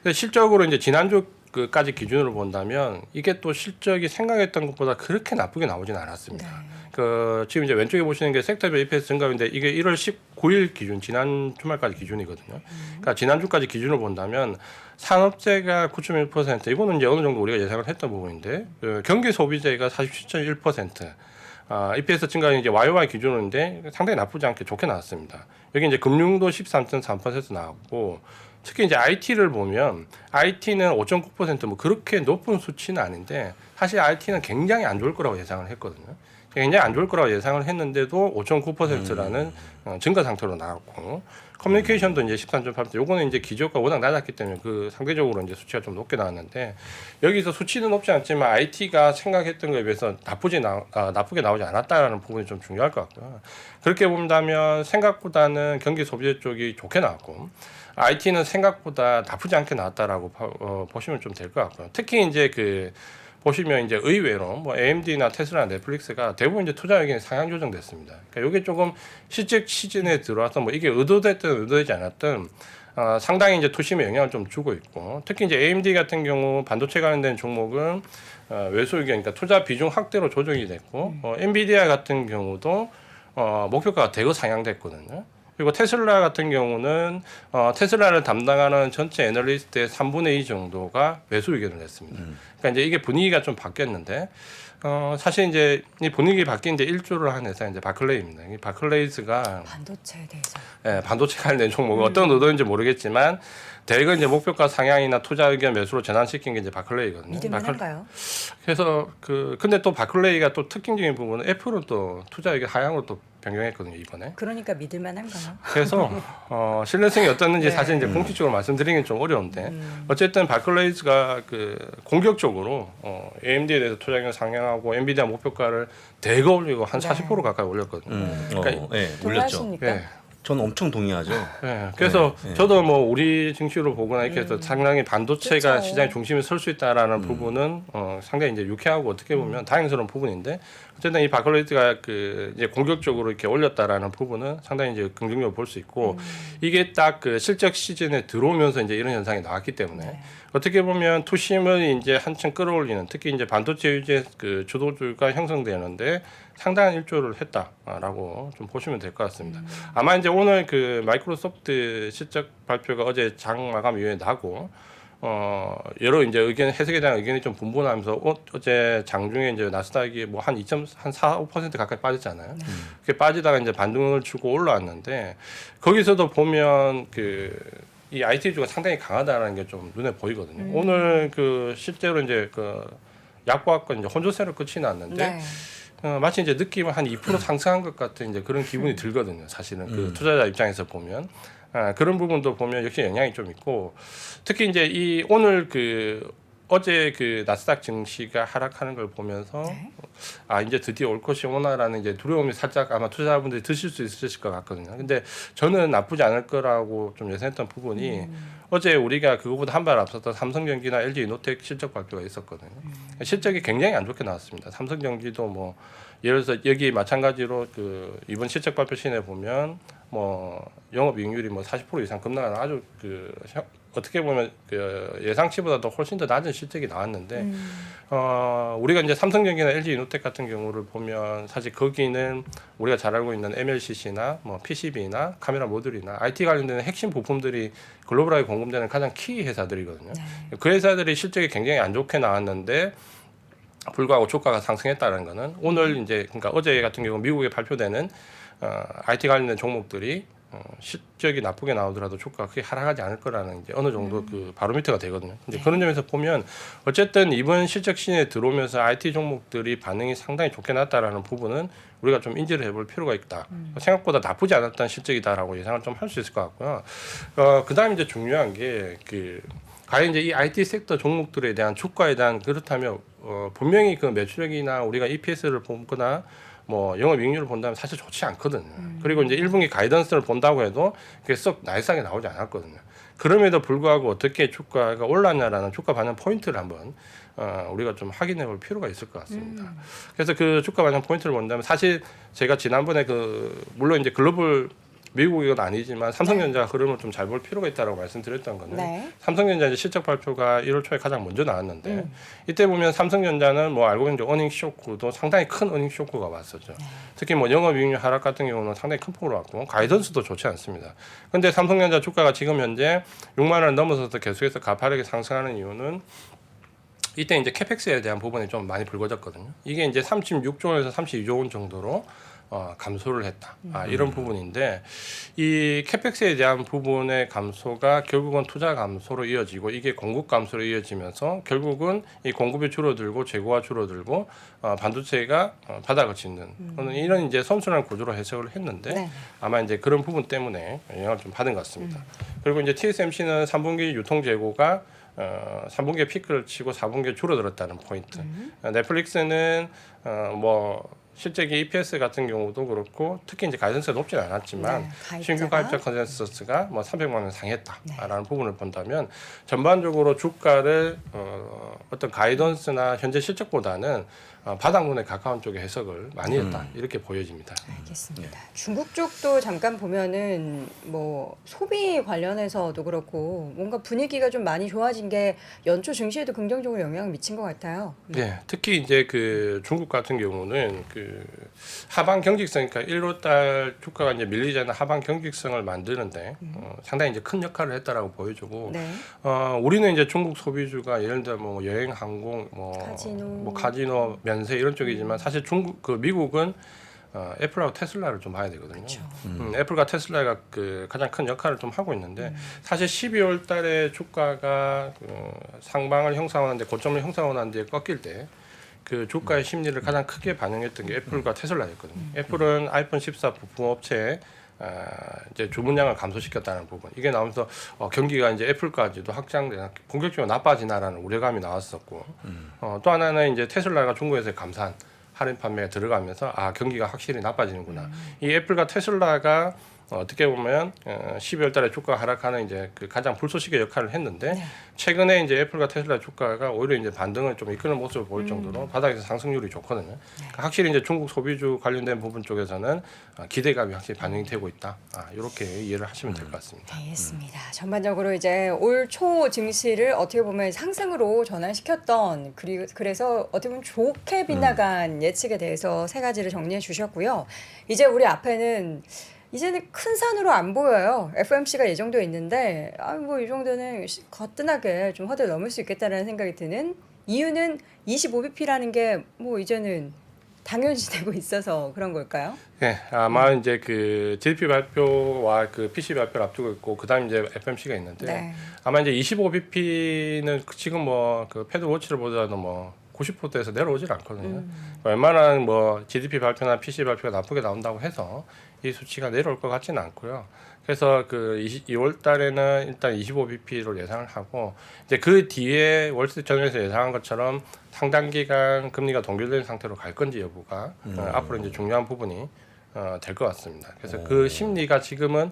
근데 실적으로 이제 지난주까지 기준으로 본다면 이게 또 실적이 생각했던 것보다 그렇게 나쁘게 나오진 않았습니다. 그 지금 이제 왼쪽에 보시는 게 섹터별 EPS 증가인데 이게 1월 19일 기준 지난 주말까지 기준이거든요. 그러니까 지난주까지 기준으로 본다면 산업재가 9.1% 이거는 이제 어느 정도 우리가 예상을 했던 부분인데 그 경기 소비재가 47.1% EPS 증가는 이제 YOY 기준인데 상당히 나쁘지 않게 좋게 나왔습니다. 여기 이제 금융도 13.3% 나왔고 특히 이제 IT를 보면 IT는 5.9% 그렇게 높은 수치는 아닌데 사실 IT는 굉장히 안 좋을 거라고 예상을 했거든요. 굉장히 안 좋을 거라고 예상을 했는데도 5.9%라는 증가 상태로 나왔고 커뮤니케이션도 이제 13.8%. 요거는 이제 기저가 워낙 낮았기 때문에 그 상대적으로 이제 수치가 좀 높게 나왔는데 여기서 수치는 높지 않지만 IT가 생각했던 거에 비해서 나쁘게 나오지 않았다라는 부분이 좀 중요할 것 같고요. 그렇게 본다면 생각보다는 경기 소비재 쪽이 좋게 나왔고 IT는 생각보다 나쁘지 않게 나왔다라고 보시면 좀 될 것 같고요. 특히 이제 보시면 이제 의외로 뭐 AMD나 테슬라, 넷플릭스가 대부분 이제 투자 의견이 상향 조정됐습니다. 그러니까 이게 조금 실적 시즌에 들어와서 뭐 이게 의도됐든 의도되지 않았든 상당히 이제 투심에 영향을 좀 주고 있고 특히 이제 AMD 같은 경우 반도체 관련된 종목은 외수 의견, 그러니까 투자 비중 확대로 조정이 됐고 엔비디아 같은 경우도 목표가가 대거 상향됐거든요. 그리고 테슬라 같은 경우는 테슬라를 담당하는 전체 애널리스트의 3분의 2 정도가 매수 의견을 냈습니다. 그러니까 이제 이게 분위기가 좀 바뀌었는데 사실 이제 이 분위기 바뀐 이제 일조를 한 회사 이제 바클레이입니다. 이 바클레이즈가 반도체에 대해서. 반도체 관련 종목은 어떤 의도인지 모르겠지만 대거 이제 목표가 상향이나 투자 의견 매수로 전환시킨 게 이제 바클레이거든요. 믿을만한가요? 그래서 근데 또 바클레이가 또 특징적인 부분은 애플은 또 투자 의견 하향으로 또 변경했거든요 이번에. 그러니까 믿을만한가요? 그래서 신뢰성이 어떻는지 네. 사실 이제 공식적으로 말씀드리긴 좀 어려운데 어쨌든 바클레이즈가 공격적으로 AMD에 대해서 투자 의견 상향하고 엔비디아 목표가를 대거 올리고 한 40% 가까이 올렸거든요. 그러니까 네, 올렸죠. 동의하십니까? 네. 저는 엄청 동의하죠. 네, 그래서 네, 네. 저도 뭐 우리 증시로 보거나 이렇게 해서 상당히 반도체가 그렇죠. 시장의 중심에 설 수 있다라는 부분은 상당히 이제 유쾌하고 어떻게 보면 다행스러운 부분인데 어쨌든 이 바클레이즈가 이제 공격적으로 이렇게 올렸다라는 부분은 상당히 이제 긍정적으로 볼 수 있고 이게 딱 실적 시즌에 들어오면서 이제 이런 현상이 나왔기 때문에 어떻게 보면 투심을 이제 한층 끌어올리는 특히 이제 반도체 위주의 주도주가 형성되는데 상당한 일조를 했다라고 좀 보시면 될 것 같습니다. 아마 이제 오늘 마이크로소프트 실적 발표가 어제 장 마감 이후에 나고 여러 이제 해석에 대한 의견이 좀 분분하면서 어제 장중에 이제 나스닥이 뭐 한 4, 5% 가까이 빠졌잖아요. 그게 빠지다가 이제 반등을 주고 올라왔는데 거기서도 보면 이 IT 주가 상당히 강하다라는 게 좀 눈에 보이거든요. 오늘 실제로 이제 약보합권 이제 혼조세로 끝이 났는데 네. 마치 이제 느낌은 한 2% 상승한 것 같은 이제 그런 기분이 들거든요. 사실은 그 투자자 입장에서 보면 그런 부분도 보면 역시 영향이 좀 있고 특히 이제 이 오늘 그 어제 그 나스닥 증시가 하락하는 걸 보면서 네. 아 이제 드디어 올 것이 오나라는 이제 두려움이 살짝 아마 투자자분들이 드실 수 있으실 것 같거든요. 근데 저는 나쁘지 않을 거라고 좀 예상했던 부분이 어제 우리가 그거보다 한 발 앞섰던 삼성전기나 LG이노텍 실적 발표가 있었거든요. 실적이 굉장히 안 좋게 나왔습니다. 삼성전기도 뭐 예를 들어서 여기 마찬가지로 그 이번 실적 발표 시즌에 보면 뭐 영업이익률이 뭐 40% 이상 급락하는 아주 그 어떻게 보면 그 예상치보다도 훨씬 더 낮은 실적이 나왔는데 우리가 이제 삼성전기나 LG이노텍 같은 경우를 보면 사실 거기는 우리가 잘 알고 있는 MLCC나 뭐 PCB나 카메라 모듈이나 IT 관련된 핵심 부품들이 글로벌하게 공급되는 가장 키 회사들이거든요. 그 회사들이 실적이 굉장히 안 좋게 나왔는데 불구하고 주가가 상승했다는 거는 오늘 이제 그러니까 어제 같은 경우 미국에 발표되는 IT 관련된 종목들이 실적이 나쁘게 나오더라도 주가가 크게 하락하지 않을 거라는 이제 어느 정도 그 바로미터가 되거든요. 이제 그런 점에서 보면 어쨌든 이번 실적 시즌에 들어오면서 IT 종목들이 반응이 상당히 좋게 났다라는 부분은 우리가 좀 인지를 해볼 필요가 있다. 생각보다 나쁘지 않았다는 실적이다라고 예상을 좀 할 수 있을 것 같고요. 그다음 이제 중요한 게 그 과연 이제 이 IT 섹터 종목들에 대한 주가에 대한 그렇다면 분명히 그 매출액이나 우리가 EPS를 보거나 뭐 영업이익률을 본다면 사실 좋지 않거든요. 그리고 이제 1분기 가이던스를 본다고 해도 그게 썩 나이스하게 나오지 않았거든요. 그럼에도 불구하고 어떻게 주가가 올랐냐라는 주가 반영 포인트를 한번 우리가 좀 확인해 볼 필요가 있을 것 같습니다. 그래서 그 주가 반영 포인트를 본다면 사실 제가 지난번에 그 물론 이제 글로벌 미국은 아니지만 삼성전자 흐름을 좀 잘 볼 필요가 있다고 말씀드렸던 건데 네. 삼성전자 이제 실적 발표가 1월 초에 가장 먼저 나왔는데 이때 보면 삼성전자는 뭐 알고 있는 어닝 쇼크도 상당히 큰 어닝 쇼크가 왔었죠. 특히 뭐 영업이익률 하락 같은 경우는 상당히 큰 폭으로 왔고 가이던스도 좋지 않습니다. 그런데 삼성전자 주가가 지금 현재 6만 원을 넘어서서 계속해서 가파르게 상승하는 이유는 이때 이제 캐펙스에 대한 부분이 좀 많이 불거졌거든요. 이게 이제 36조 원에서 32조 원 정도로 감소를 했다. 이런 부분인데 이 캐펙스에 대한 부분의 감소가 결국은 투자 감소로 이어지고 이게 공급 감소로 이어지면서 결국은 이 공급이 줄어들고 재고가 줄어들고 반도체가 바닥을 짓는 이런 이제 선순환 구조로 해석을 했는데 네. 아마 이제 그런 부분 때문에 영향을 좀 받은 것 같습니다. 그리고 이제 TSMC는 3분기 유통 재고가 3분기에 피크를 치고 4분기에 줄어들었다는 포인트. 넷플릭스는 뭐 실제기 EPS 같은 경우도 그렇고 특히 이제 가이던스가 높지는 않았지만 신규 가입자 컨센서스가 뭐 300만 원 상했다라는 부분을 본다면 전반적으로 주가를 어떤 가이던스나 현재 실적보다는 바닥론에 가까운 쪽의 해석을 많이 했다 이렇게 보여집니다. 알겠습니다. 중국 쪽도 잠깐 보면은 뭐 소비 관련해서도 그렇고 뭔가 분위기가 좀 많이 좋아진 게 연초 증시에도 긍정적으로 영향을 미친 것 같아요. 네, 특히 이제 그 중국 같은 경우는 그 하방 경직성, 그러니까 1월달 주가가 이제 밀리지 않는 하방 경직성을 만드는데 상당히 이제 큰 역할을 했다라고 보여주고, 네. 우리는 이제 중국 소비주가 예를 들어 뭐 여행, 항공, 카지노, 면세 이런 쪽이지만 사실 중국 그 미국은 애플하고 테슬라를 좀 봐야 되거든요. 애플과 테슬라가 그 가장 큰 역할을 좀 하고 있는데 사실 12월 달에 주가가 상방을 형성하는데 고점을 형성하는 데 꺾일 때 그 주가의 심리를 가장 크게 반영했던 게 애플과 테슬라였거든요. 애플은 아이폰 14 부품업체에 이제 주문량을 감소시켰다는 부분 이게 나오면서 경기가 이제 애플까지도 확장되나 본격적으로 나빠지나라는 우려감이 나왔었고 또 하나는 이제 테슬라가 중국에서의 감산 할인 판매가 들어가면서 경기가 확실히 나빠지는구나. 이 애플과 테슬라가 어떻게 보면 12월 달에 주가 하락하는 이제 그 가장 불쏘시개 역할을 했는데 최근에 이제 애플과 테슬라 주가가 오히려 이제 반등을 좀 이끄는 모습을 보일 정도로 바닥에서 상승률이 좋거든요. 그러니까 확실히 이제 중국 소비주 관련된 부분 쪽에서는 기대감이 확실히 반영이 되고 있다. 이렇게 이해를 하시면 될 것 같습니다. 알겠습니다. 전반적으로 이제 올 초 증시를 어떻게 보면 상승으로 전환시켰던 그래서 어떻게 보면 좋게 빗나간 예측에 대해서 세 가지를 정리해 주셨고요. 이제 우리 앞에는 이제는 큰 산으로 안 보여요. FOMC가 예정돼 있는데 뭐 이 정도는 거뜬하게 좀 허들 넘을 수 있겠다라는 생각이 드는 이유는 25bp라는 게 뭐 이제는 당연시되고 있어서 그런 걸까요? 네, 아마 이제 그 GDP 발표와 그 PC 발표를 앞두고 있고 그다음 이제 FOMC가 있는데 아마 이제 25bp는 지금 뭐 그 패드 워치를 보더라도 뭐 90%대에서 내려오질 않거든요. 웬만한 뭐 GDP 발표나 PCE 발표가 나쁘게 나온다고 해서 이 수치가 내려올 것 같지는 않고요. 그래서 그 2월 달에는 일단 25bp로 예상을 하고 이제 그 뒤에 월스트리트저널에서 예상한 것처럼 상당 기간 금리가 동결된 상태로 갈 건지 여부가 앞으로 이제 중요한 부분이 될 것 같습니다. 그래서 그 심리가 지금은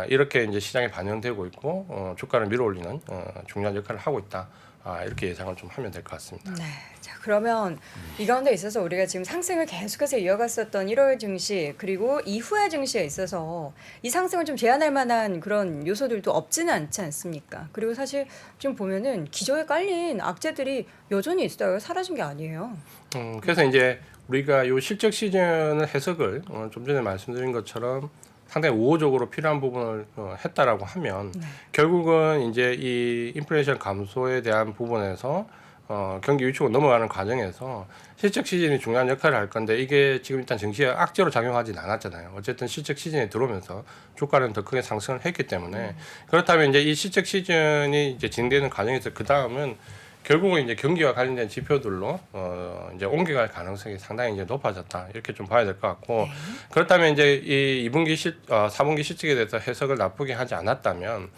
이렇게 이제 시장에 반영되고 있고 주가를 밀어올리는 중요한 역할을 하고 있다. 이렇게 예상을 좀 하면 될 것 같습니다. 네. 자, 그러면 이 가운데 있어서 우리가 지금 상승을 계속해서 이어갔었던 1월 증시 그리고 이후의 증시에 있어서 이 상승을 좀 제한할 만한 그런 요소들도 없지는 않지 않습니까? 그리고 사실 지금 보면은 기저에 깔린 악재들이 여전히 있어요. 사라진 게 아니에요. 그래서 이제 우리가 요 실적 시즌을 해석을 좀 전에 말씀드린 것처럼 상당히 우호적으로 필요한 부분을 했다라고 하면 결국은 이제 이 인플레이션 감소에 대한 부분에서 경기 위축으로 넘어가는 과정에서 실적 시즌이 중요한 역할을 할 건데 이게 지금 일단 증시에 악재로 작용하진 않았잖아요. 어쨌든 실적 시즌에 들어오면서 주가는 더 크게 상승을 했기 때문에 그렇다면 이제 이 실적 시즌이 이제 진행되는 과정에서 그 다음은 결국은 이제 경기와 관련된 지표들로 이제 옮겨갈 가능성이 상당히 이제 높아졌다 이렇게 좀 봐야 될 것 같고 그렇다면 이제 이 4분기 실적에 대해서 해석을 나쁘게 하지 않았다면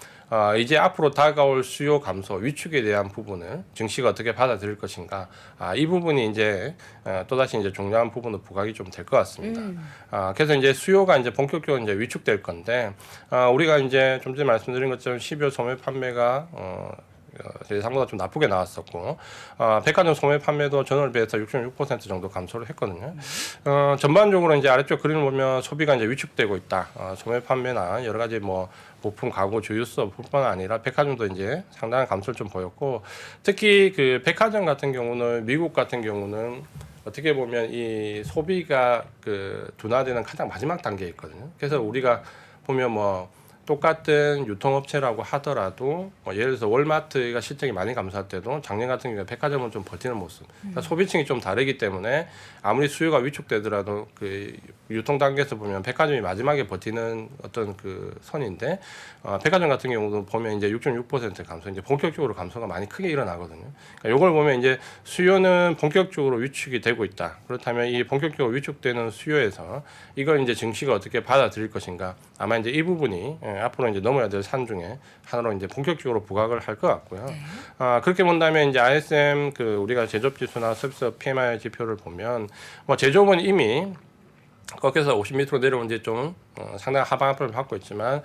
이제 앞으로 다가올 수요 감소 위축에 대한 부분을 증시가 어떻게 받아들일 것인가 이 부분이 이제 또다시 이제 중요한 부분으로 부각이 좀 될 것 같습니다. 그래서 이제 수요가 이제 본격적으로 이제 위축될 건데 우리가 이제 좀 전에 말씀드린 것처럼 12월 소매 판매가 예상보다 좀 나쁘게 나왔었고 백화점 소매 판매도 전월 비해서 66% 정도 감소를 했거든요. 전반적으로 이제 아래쪽 그림을 보면 소비가 이제 위축되고 있다. 소매 판매나 여러 가지 뭐 부품, 가구, 주유소뿐만 아니라 백화점도 이제 상당한 감소를 좀 보였고 특히 그 백화점 같은 경우는 미국 같은 경우는 어떻게 보면 이 소비가 그 둔화되는 가장 마지막 단계에 있거든요. 그래서 우리가 보면 뭐 똑같은 유통업체라고 하더라도 뭐 예를 들어서 월마트가 실적이 많이 감소할 때도 작년 같은 경우에 백화점은 좀 버티는 모습. 그러니까 소비층이 좀 다르기 때문에 아무리 수요가 위축되더라도 그 유통 단계에서 보면 백화점이 마지막에 버티는 어떤 그 선인데 백화점 같은 경우도 보면 이제 6.6% 감소, 이제 본격적으로 감소가 많이 크게 일어나거든요. 그러니까 이걸 보면 이제 수요는 본격적으로 위축이 되고 있다. 그렇다면 이 본격적으로 위축되는 수요에서 이걸 이제 증시가 어떻게 받아들일 것인가. 아마 이제 이 부분이 앞으로 이제 넘어야 될 산 중에 하나로 이제 본격적으로 부각을 할 것 같고요. 그렇게 본다면 이제 ISM 그 우리가 제조업 지수나 서비스업 PMI 지표를 보면 뭐 제조업은 이미 꺾여서 50m로 내려온 지 좀 상당히 하방압을 받고 있지만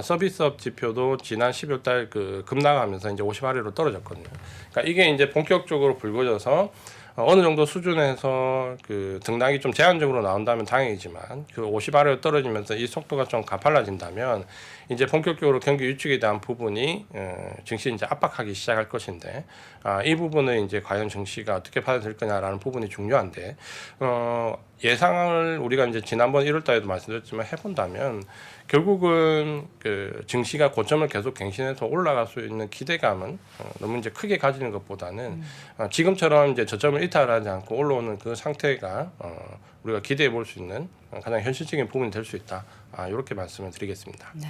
서비스업 지표도 지난 12월 달 그 급락하면서 이제 50 아래로 떨어졌거든요. 그러니까 이게 이제 본격적으로 불거져서 어느 정도 수준에서 그 등락이 좀 제한적으로 나온다면 다행이지만 그 50 아래로 떨어지면서 이 속도가 좀 가팔라진다면 이제 본격적으로 경기 위축에 대한 부분이 증시 이제 압박하기 시작할 것인데 이 부분을 이제 과연 증시가 어떻게 받아들일 거냐라는 부분이 중요한데 예상을 우리가 이제 지난번 1월 달에도 말씀드렸지만 해본다면 결국은 그 증시가 고점을 계속 갱신해서 올라갈 수 있는 기대감은 너무 이제 크게 가지는 것보다는 지금처럼 이제 저점을 이탈하지 않고 올라오는 그 상태가 우리가 기대해 볼 수 있는 가장 현실적인 부분이 될 수 있다. 이렇게 말씀을 드리겠습니다. 네.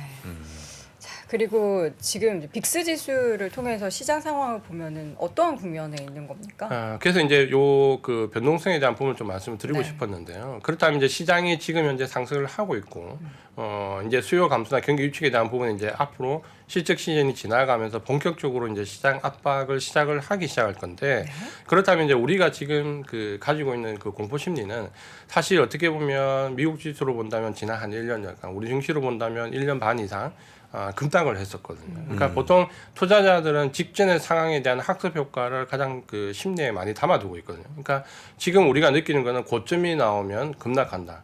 자, 그리고 지금 빅스 지수를 통해서 시장 상황을 보면은 어떠한 국면에 있는 겁니까? 그래서 이제 요 그 변동성에 대한 부분을 좀 말씀을 드리고 싶었는데요. 그렇다면 이제 시장이 지금 현재 상승을 하고 있고 이제 수요 감소나 경기 위축에 대한 부분은 이제 앞으로 실적 시즌이 지나가면서 본격적으로 이제 시장 압박을 시작을 하기 시작할 건데 그렇다면 이제 우리가 지금 그 가지고 있는 그 공포 심리는 사실 어떻게 보면 미국 지수로 본다면 지난 한 1년간 우리 증시로 본다면 1년 반 이상 급락을 했었거든요. 그러니까 보통 투자자들은 직전의 상황에 대한 학습 효과를 가장 그 심리에 많이 담아두고 있거든요. 그러니까 지금 우리가 느끼는 거는 고점이 나오면 급락한다.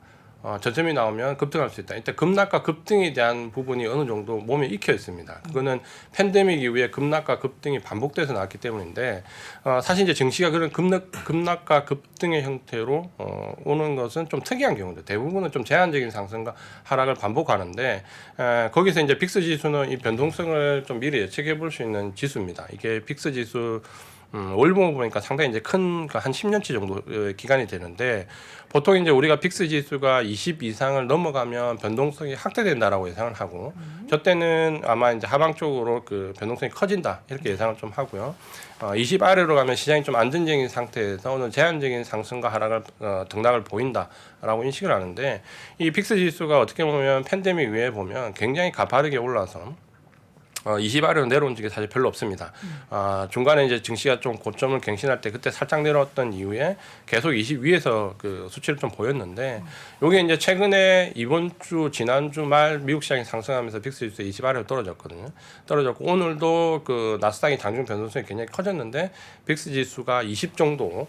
저점이 나오면 급등할 수 있다. 일단 급락과 급등에 대한 부분이 어느 정도 몸에 익혀 있습니다. 그거는 팬데믹 이후에 급락과 급등이 반복돼서 나왔기 때문인데 사실 이제 증시가 그런 급락과 급등의 형태로 오는 것은 좀 특이한 경우인데 대부분은 좀 제한적인 상승과 하락을 반복하는데 거기서 이제 빅스 지수는 이 변동성을 좀 미리 예측해 볼 수 있는 지수입니다. 이게 빅스 지수 월봉을 보니까 상당히 이제 큰 한 10년치 정도 기간이 되는데 보통 이제 우리가 빅스 지수가 20 이상을 넘어가면 변동성이 확대된다라고 예상을 하고 저 때는 아마 이제 하방 쪽으로 그 변동성이 커진다 이렇게 예상을 좀 하고요. 20 아래로 가면 시장이 좀 안정적인 상태에서 오늘 제한적인 상승과 하락을 등락을 보인다라고 인식을 하는데 이 빅스 지수가 어떻게 보면 팬데믹 이후에 보면 굉장히 가파르게 올라서 20 아래로 내려온 적이 사실 별로 없습니다. 중간에 이제 증시가 좀 고점을 갱신할 때 그때 살짝 내려왔던 이후에 계속 20 위에서 그 수치를 좀 보였는데 요게 이제 최근에 이번 주 지난주 말 미국 시장이 상승하면서 빅스 지수 20 아래로 떨어졌거든요. 떨어졌고 오늘도 그 나스닥이 장중 변동성이 굉장히 커졌는데 빅스 지수가 20 정도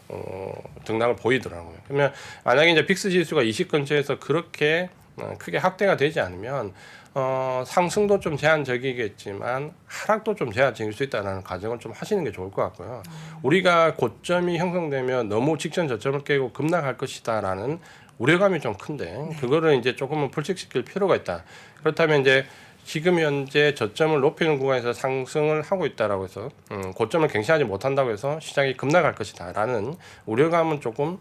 등락을 보이더라고요. 그러면 만약에 이제 빅스 지수가 20 근처에서 그렇게 크게 확대가 되지 않으면 상승도 좀 제한적이겠지만 하락도 좀 제한적일 수 있다는 가정을 좀 하시는 게 좋을 것 같고요. 우리가 고점이 형성되면 너무 직전 저점을 깨고 급락할 것이다라는 우려감이 좀 큰데 그거를 이제 조금은 불식시킬 필요가 있다. 그렇다면 이제 지금 현재 저점을 높이는 구간에서 상승을 하고 있다라고 해서 고점을 갱신하지 못한다고 해서 시장이 급락할 것이다라는 우려감은 조금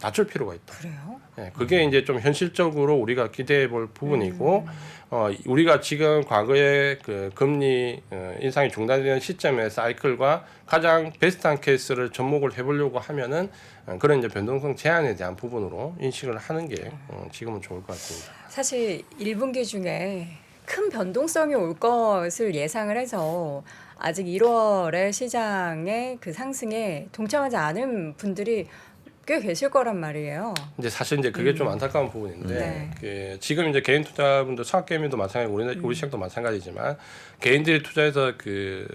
낮출 필요가 있다. 그래요? 네, 그게 이제 좀 현실적으로 우리가 기대해 볼 부분이고 우리가 지금 과거에 그 금리 인상이 중단되는 시점의 사이클과 가장 베스트한 케이스를 접목을 해보려고 하면은 그런 이제 변동성 제한에 대한 부분으로 인식을 하는 게 지금은 좋을 것 같습니다. 사실 1분기 중에 큰 변동성이 올 것을 예상을 해서 아직 1월에 시장의 그 상승에 동참하지 않은 분들이 꽤 계실 거란 말이에요. 이제 사실 이제 그게 좀 안타까운 부분인데 네. 그 지금 이제 개인 투자분들 수학개미도 마찬가지고 우리 시장도 마찬가지지만 개인들이 투자해서 그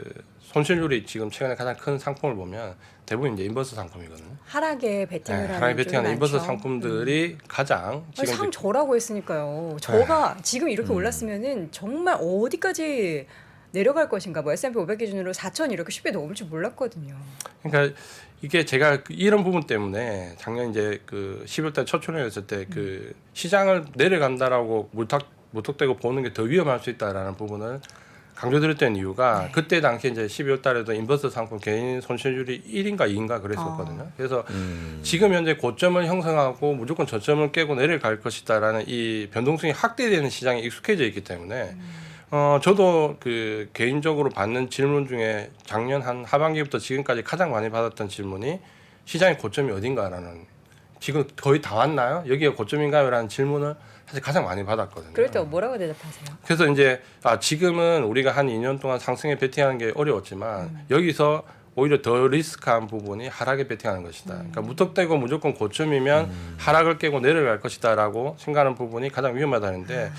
손실률이 지금 최근에 가장 큰 상품을 보면 대부분 이제 인버스 상품이거든요. 하락에 베팅을 하는 하락에 베팅하는 쪽이 인버스 많죠. 상품들이 가장 아니, 지금 상 이제 저라고 했으니까요. 저가 지금 이렇게 올랐으면은 정말 어디까지 내려갈 것인가. 뭐 S&P 500 기준으로 4천 이렇게 쉽게 넘을 줄 몰랐거든요. 그러니까 이게 제가 이런 부분 때문에 작년 이제 그 10월달 첫 출연했을 때 그 시장을 내려간다라고 무턱대고 보는 게 더 위험할 수 있다라는 부분을 강조드렸던 이유가 그때 당시에 이제 12월 달에도 인버스 상품 개인 손실률이 1인가 2인가 그랬었거든요. 그래서 지금 현재 고점을 형성하고 무조건 저점을 깨고 내려갈 것이다라는 이 변동성이 확대되는 시장에 익숙해져 있기 때문에 저도 그 개인적으로 받는 질문 중에 작년 한 하반기부터 지금까지 가장 많이 받았던 질문이 시장의 고점이 어딘가라는 지금 거의 다 왔나요? 여기가 고점인가요? 라는 질문을 사실 가장 많이 받았거든요. 그럴 때 뭐라고 대답하세요? 그래서 이제 지금은 우리가 한 2년 동안 상승에 베팅하는 게 어려웠지만 여기서 오히려 더 리스크한 부분이 하락에 베팅하는 것이다. 그러니까 무턱대고 무조건 고점이면 하락을 깨고 내려갈 것이다라고 생각하는 부분이 가장 위험하다는데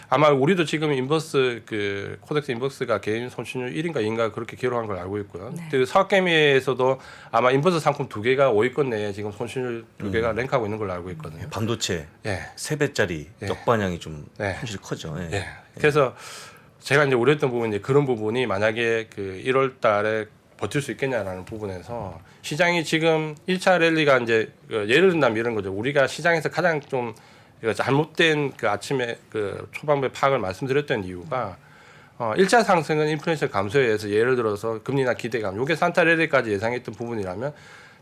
아마 우리도 지금 인버스 그 코덱스 인버스가 개인 손실률 1인가 2인가 그렇게 기록한 걸 알고 있고요. 그 사업개미에서도 아마 인버스 상품 2개가 5위권 내에 지금 손실률 2개가 랭크하고 있는 걸로 알고 있거든요. 반도체 예. 3배짜리 예. 역반향이 좀 예. 현실이 커져. 예. 예. 그래서 제가 이제 우려했던 부분이 그런 부분이 만약에 그 1월 달에 버틸 수 있겠냐라는 부분에서 시장이 지금 1차 랠리가 이제 예를 든다면 이런 거죠. 우리가 시장에서 가장 좀 잘못된 그 아침에 그 초반부에 파악을 말씀드렸던 이유가 1차 상승은 인플레이션 감소에 의해서 예를 들어서 금리나 기대감 요게 산타 랠리까지 예상했던 부분이라면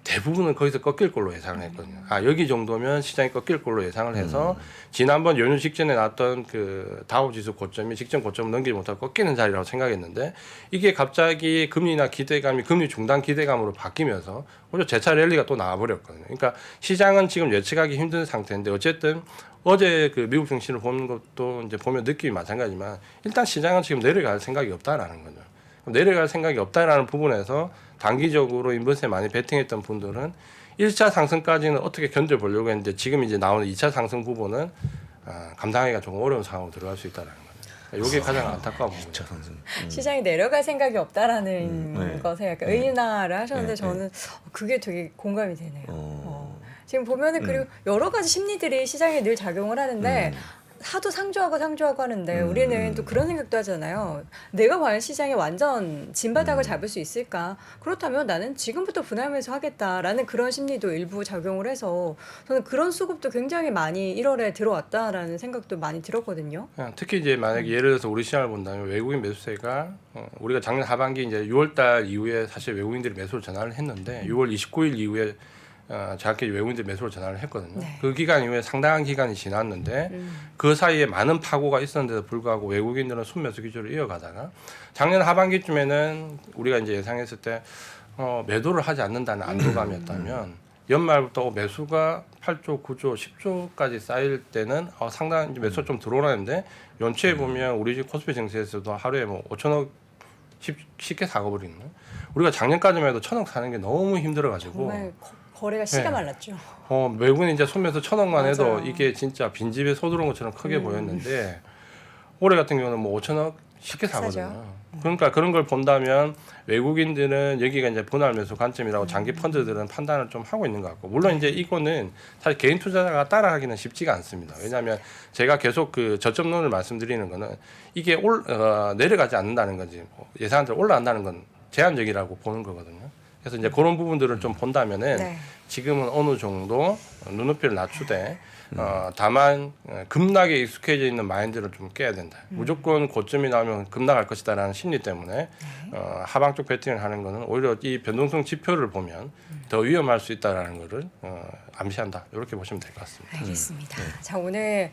대부분은 거기서 꺾일 걸로 예상을 했거든요. 여기 정도면 시장이 꺾일 걸로 예상을 해서 지난번 연휴 직전에 났던 그 다우 지수 고점이 직전 고점을 넘기지 못하고 꺾이는 자리라고 생각했는데 이게 갑자기 금리나 기대감이 금리 중단 기대감으로 바뀌면서 오히려 재차 랠리가 또 나와버렸거든요. 그러니까 시장은 지금 예측하기 힘든 상태인데 어쨌든 어제 그 미국 증시를 보는 것도 이제 보면 느낌이 마찬가지지만 일단 시장은 지금 내려갈 생각이 없다라는 거죠. 내려갈 생각이 없다라는 부분에서 단기적으로 인버스에 많이 베팅했던 분들은 1차 상승까지는 어떻게 견뎌보려고 했는데 지금 이제 나오는 2차 상승 부분은 감당하기가 조금 어려운 상황으로 들어갈 수 있다는 거죠. 이게 가장 안타까운 부분이죠. 상승. 시장이 내려갈 생각이 없다라는 네. 것에 약간 의인화를 하셨는데 네. 저는 그게 되게 공감이 되네요. 지금 보면은 그리고 여러 가지 심리들이 시장에 늘 작용을 하는데 하도 상조하고 하는데 우리는 또 그런 생각도 하잖아요. 내가 과연 시장에 완전 진바닥을 잡을 수 있을까? 그렇다면 나는 지금부터 분할매수 하겠다라는 그런 심리도 일부 작용을 해서 저는 그런 수급도 굉장히 많이 1월에 들어왔다라는 생각도 많이 들었거든요. 특히 이제 만약에 예를 들어서 우리 시장을 본다면 외국인 매수세가 우리가 작년 하반기 이제 6월달 이후에 사실 외국인들이 매수를 전환을 했는데 6월 29일 이후에 정확히 외국인들 매수를 전환을 했거든요. 네. 그 기간 이후에 상당한 기간이 지났는데 그 사이에 많은 파고가 있었는데도 불구하고 외국인들은 순매수 기조를 이어가다가 작년 하반기쯤에는 우리가 이제 예상했을 때 매도를 하지 않는다는 안도감이었다면 연말부터 매수가 8조, 9조, 10조까지 쌓일 때는 상당히 이제 매수가 좀 들어오는데 연초에 보면 우리 집 코스피 증시에서도 하루에 뭐 5천억 쉽게 사고버리는. 우리가 작년까지만 해도 1,000억 사는 게 너무 힘들어가지고 정말 거래가 씨가 네. 말랐죠. 외국인 이제 손매수 1,000억만 해도 맞아요. 이게 진짜 빈집에 소 들어온 것처럼 크게 보였는데 올해 같은 경우는 뭐 5천억 쉽게 사거든요. 사죠. 그러니까 그런 걸 본다면 외국인들은 여기가 이제 분할 매수 관점이라고 장기 펀드들은 판단을 좀 하고 있는 것 같고 물론 이제 이거는 사실 개인 투자자가 따라하기는 쉽지가 않습니다. 왜냐하면 제가 계속 그 저점론을 말씀드리는 거는 이게 내려가지 않는다는 건지 예상한 대로 올라간다는 건 제한적이라고 보는 거거든요. 그래서 이제 그런 부분들을 좀 본다면은 네. 지금은 어느 정도 눈높이를 낮추되 다만 급락에 익숙해져 있는 마인드를 좀 깨야 된다. 무조건 고점이 나오면 급락할 것이다라는 심리 때문에 하방 쪽 배팅을 하는 거는 오히려 이 변동성 지표를 보면 더 위험할 수 있다라는 거를 암시한다. 이렇게 보시면 될 것 같습니다. 알겠습니다. 자 오늘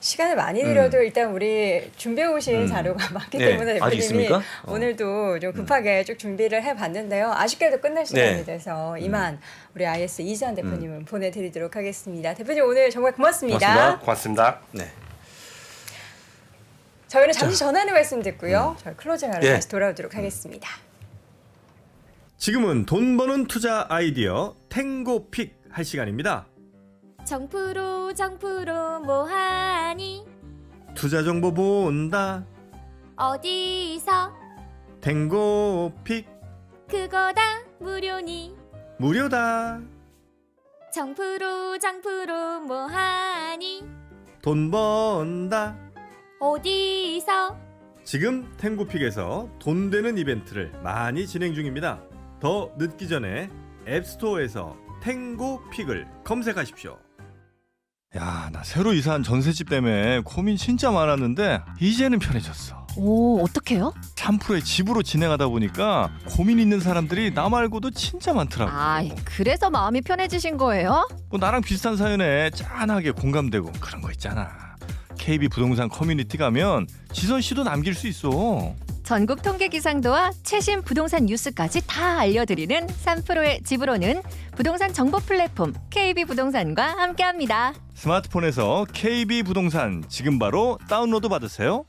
시간을 많이 들여도 일단 우리 준비해 오신 자료가 많기 네. 때문에 아직 대표님이 있습니까? 오늘도 좀 급하게 쭉 준비를 해봤는데요. 아쉽게도 끝날 시간이 네. 돼서 이만 우리 IS 이지한 대표님은 보내드리도록 하겠습니다. 대표님 오늘 정말 고맙습니다. 고맙습니다. 고맙습니다. 네. 저희는 잠시 전하는 말씀 듣고요. 저희 클로징하러 예. 다시 돌아오도록 하겠습니다. 지금은 돈 버는 투자 아이디어 탱고픽 할 시간입니다. 정프로 뭐하니 투자 정보 본다. 어디서 탱고픽 그거다 무료니 무료다. 정프로 뭐하니 돈 번다. 어디서 지금 탱고픽에서 돈 되는 이벤트를 많이 진행 중입니다. 더 늦기 전에 앱스토어에서 탱고픽을 검색하십시오. 야, 나 새로 이사한 전셋집 때문에 고민 진짜 많았는데 이제는 편해졌어. 오 어떡해요? 3%의 집으로 진행하다 보니까 고민 있는 사람들이 나 말고도 진짜 많더라고. 아 그래서 마음이 편해지신 거예요? 뭐 나랑 비슷한 사연에 짠하게 공감되고 그런 거 있잖아. KB 부동산 커뮤니티 가면 지선 씨도 남길 수 있어. 전국 통계 기상도와 최신 부동산 뉴스까지 다 알려드리는 3%의 집으로는 부동산 정보 플랫폼 KB 부동산과 함께합니다. 스마트폰에서 KB 부동산 지금 바로 다운로드 받으세요.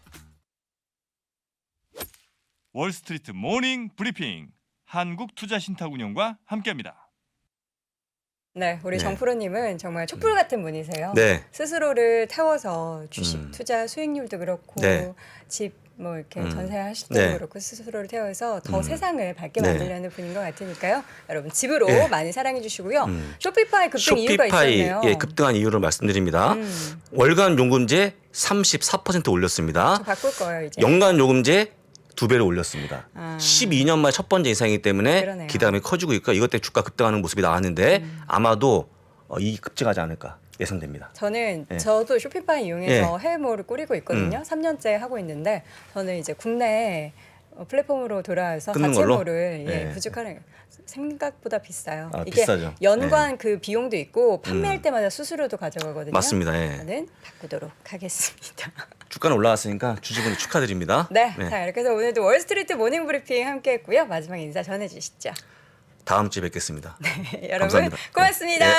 월스트리트 모닝 브리핑 한국투자신탁운용과 함께합니다. 네, 우리 네. 정프로님은 정말 촛불 같은 분이세요. 네. 스스로를 태워서 주식 음. 투자 수익률도 그렇고 네. 집 뭐 이렇게 전세하실 네. 때도 그렇고 스스로를 태워서 더 세상을 밝게 네. 만들려는 분인 것 같으니까요. 여러분 집으로 네. 많이 사랑해 주시고요. 쇼피파이 급등 이유가 쇼피파이 있었네요. 급등한 이유를 말씀드립니다. 월간 요금제 34% 올렸습니다. 저 바꿀 거예요 이제. 연간 요금제 2배를 올렸습니다. 아. 12년 만에 첫 번째 인상이기 때문에 그러네요. 기대감이 커지고 있고 이것 때문에 주가 급등하는 모습이 나왔는데 아마도 이 급증하지 않을까 예상됩니다. 저는 네. 저도 쇼피파이 이용해서 해외모를 꾸리고 있거든요. 3년째 하고 있는데 저는 이제 국내 플랫폼으로 돌아와서 끊는 걸로? 가채모를 네. 부족하는 생각보다 비싸요. 아, 이게 비싸죠. 연관 그 비용도 있고 판매할 때마다 수수료도 가져가거든요. 맞습니다. 예. 저는 바꾸도록 하겠습니다. 주가는 올라왔으니까 주주분 축하드립니다. 네, 자 이렇게 해서 오늘도 월스트리트 모닝 브리핑 함께했고요. 마지막 인사 전해주시죠. 다음 주에 뵙겠습니다. 여러분 감사합니다. 고맙습니다. 네.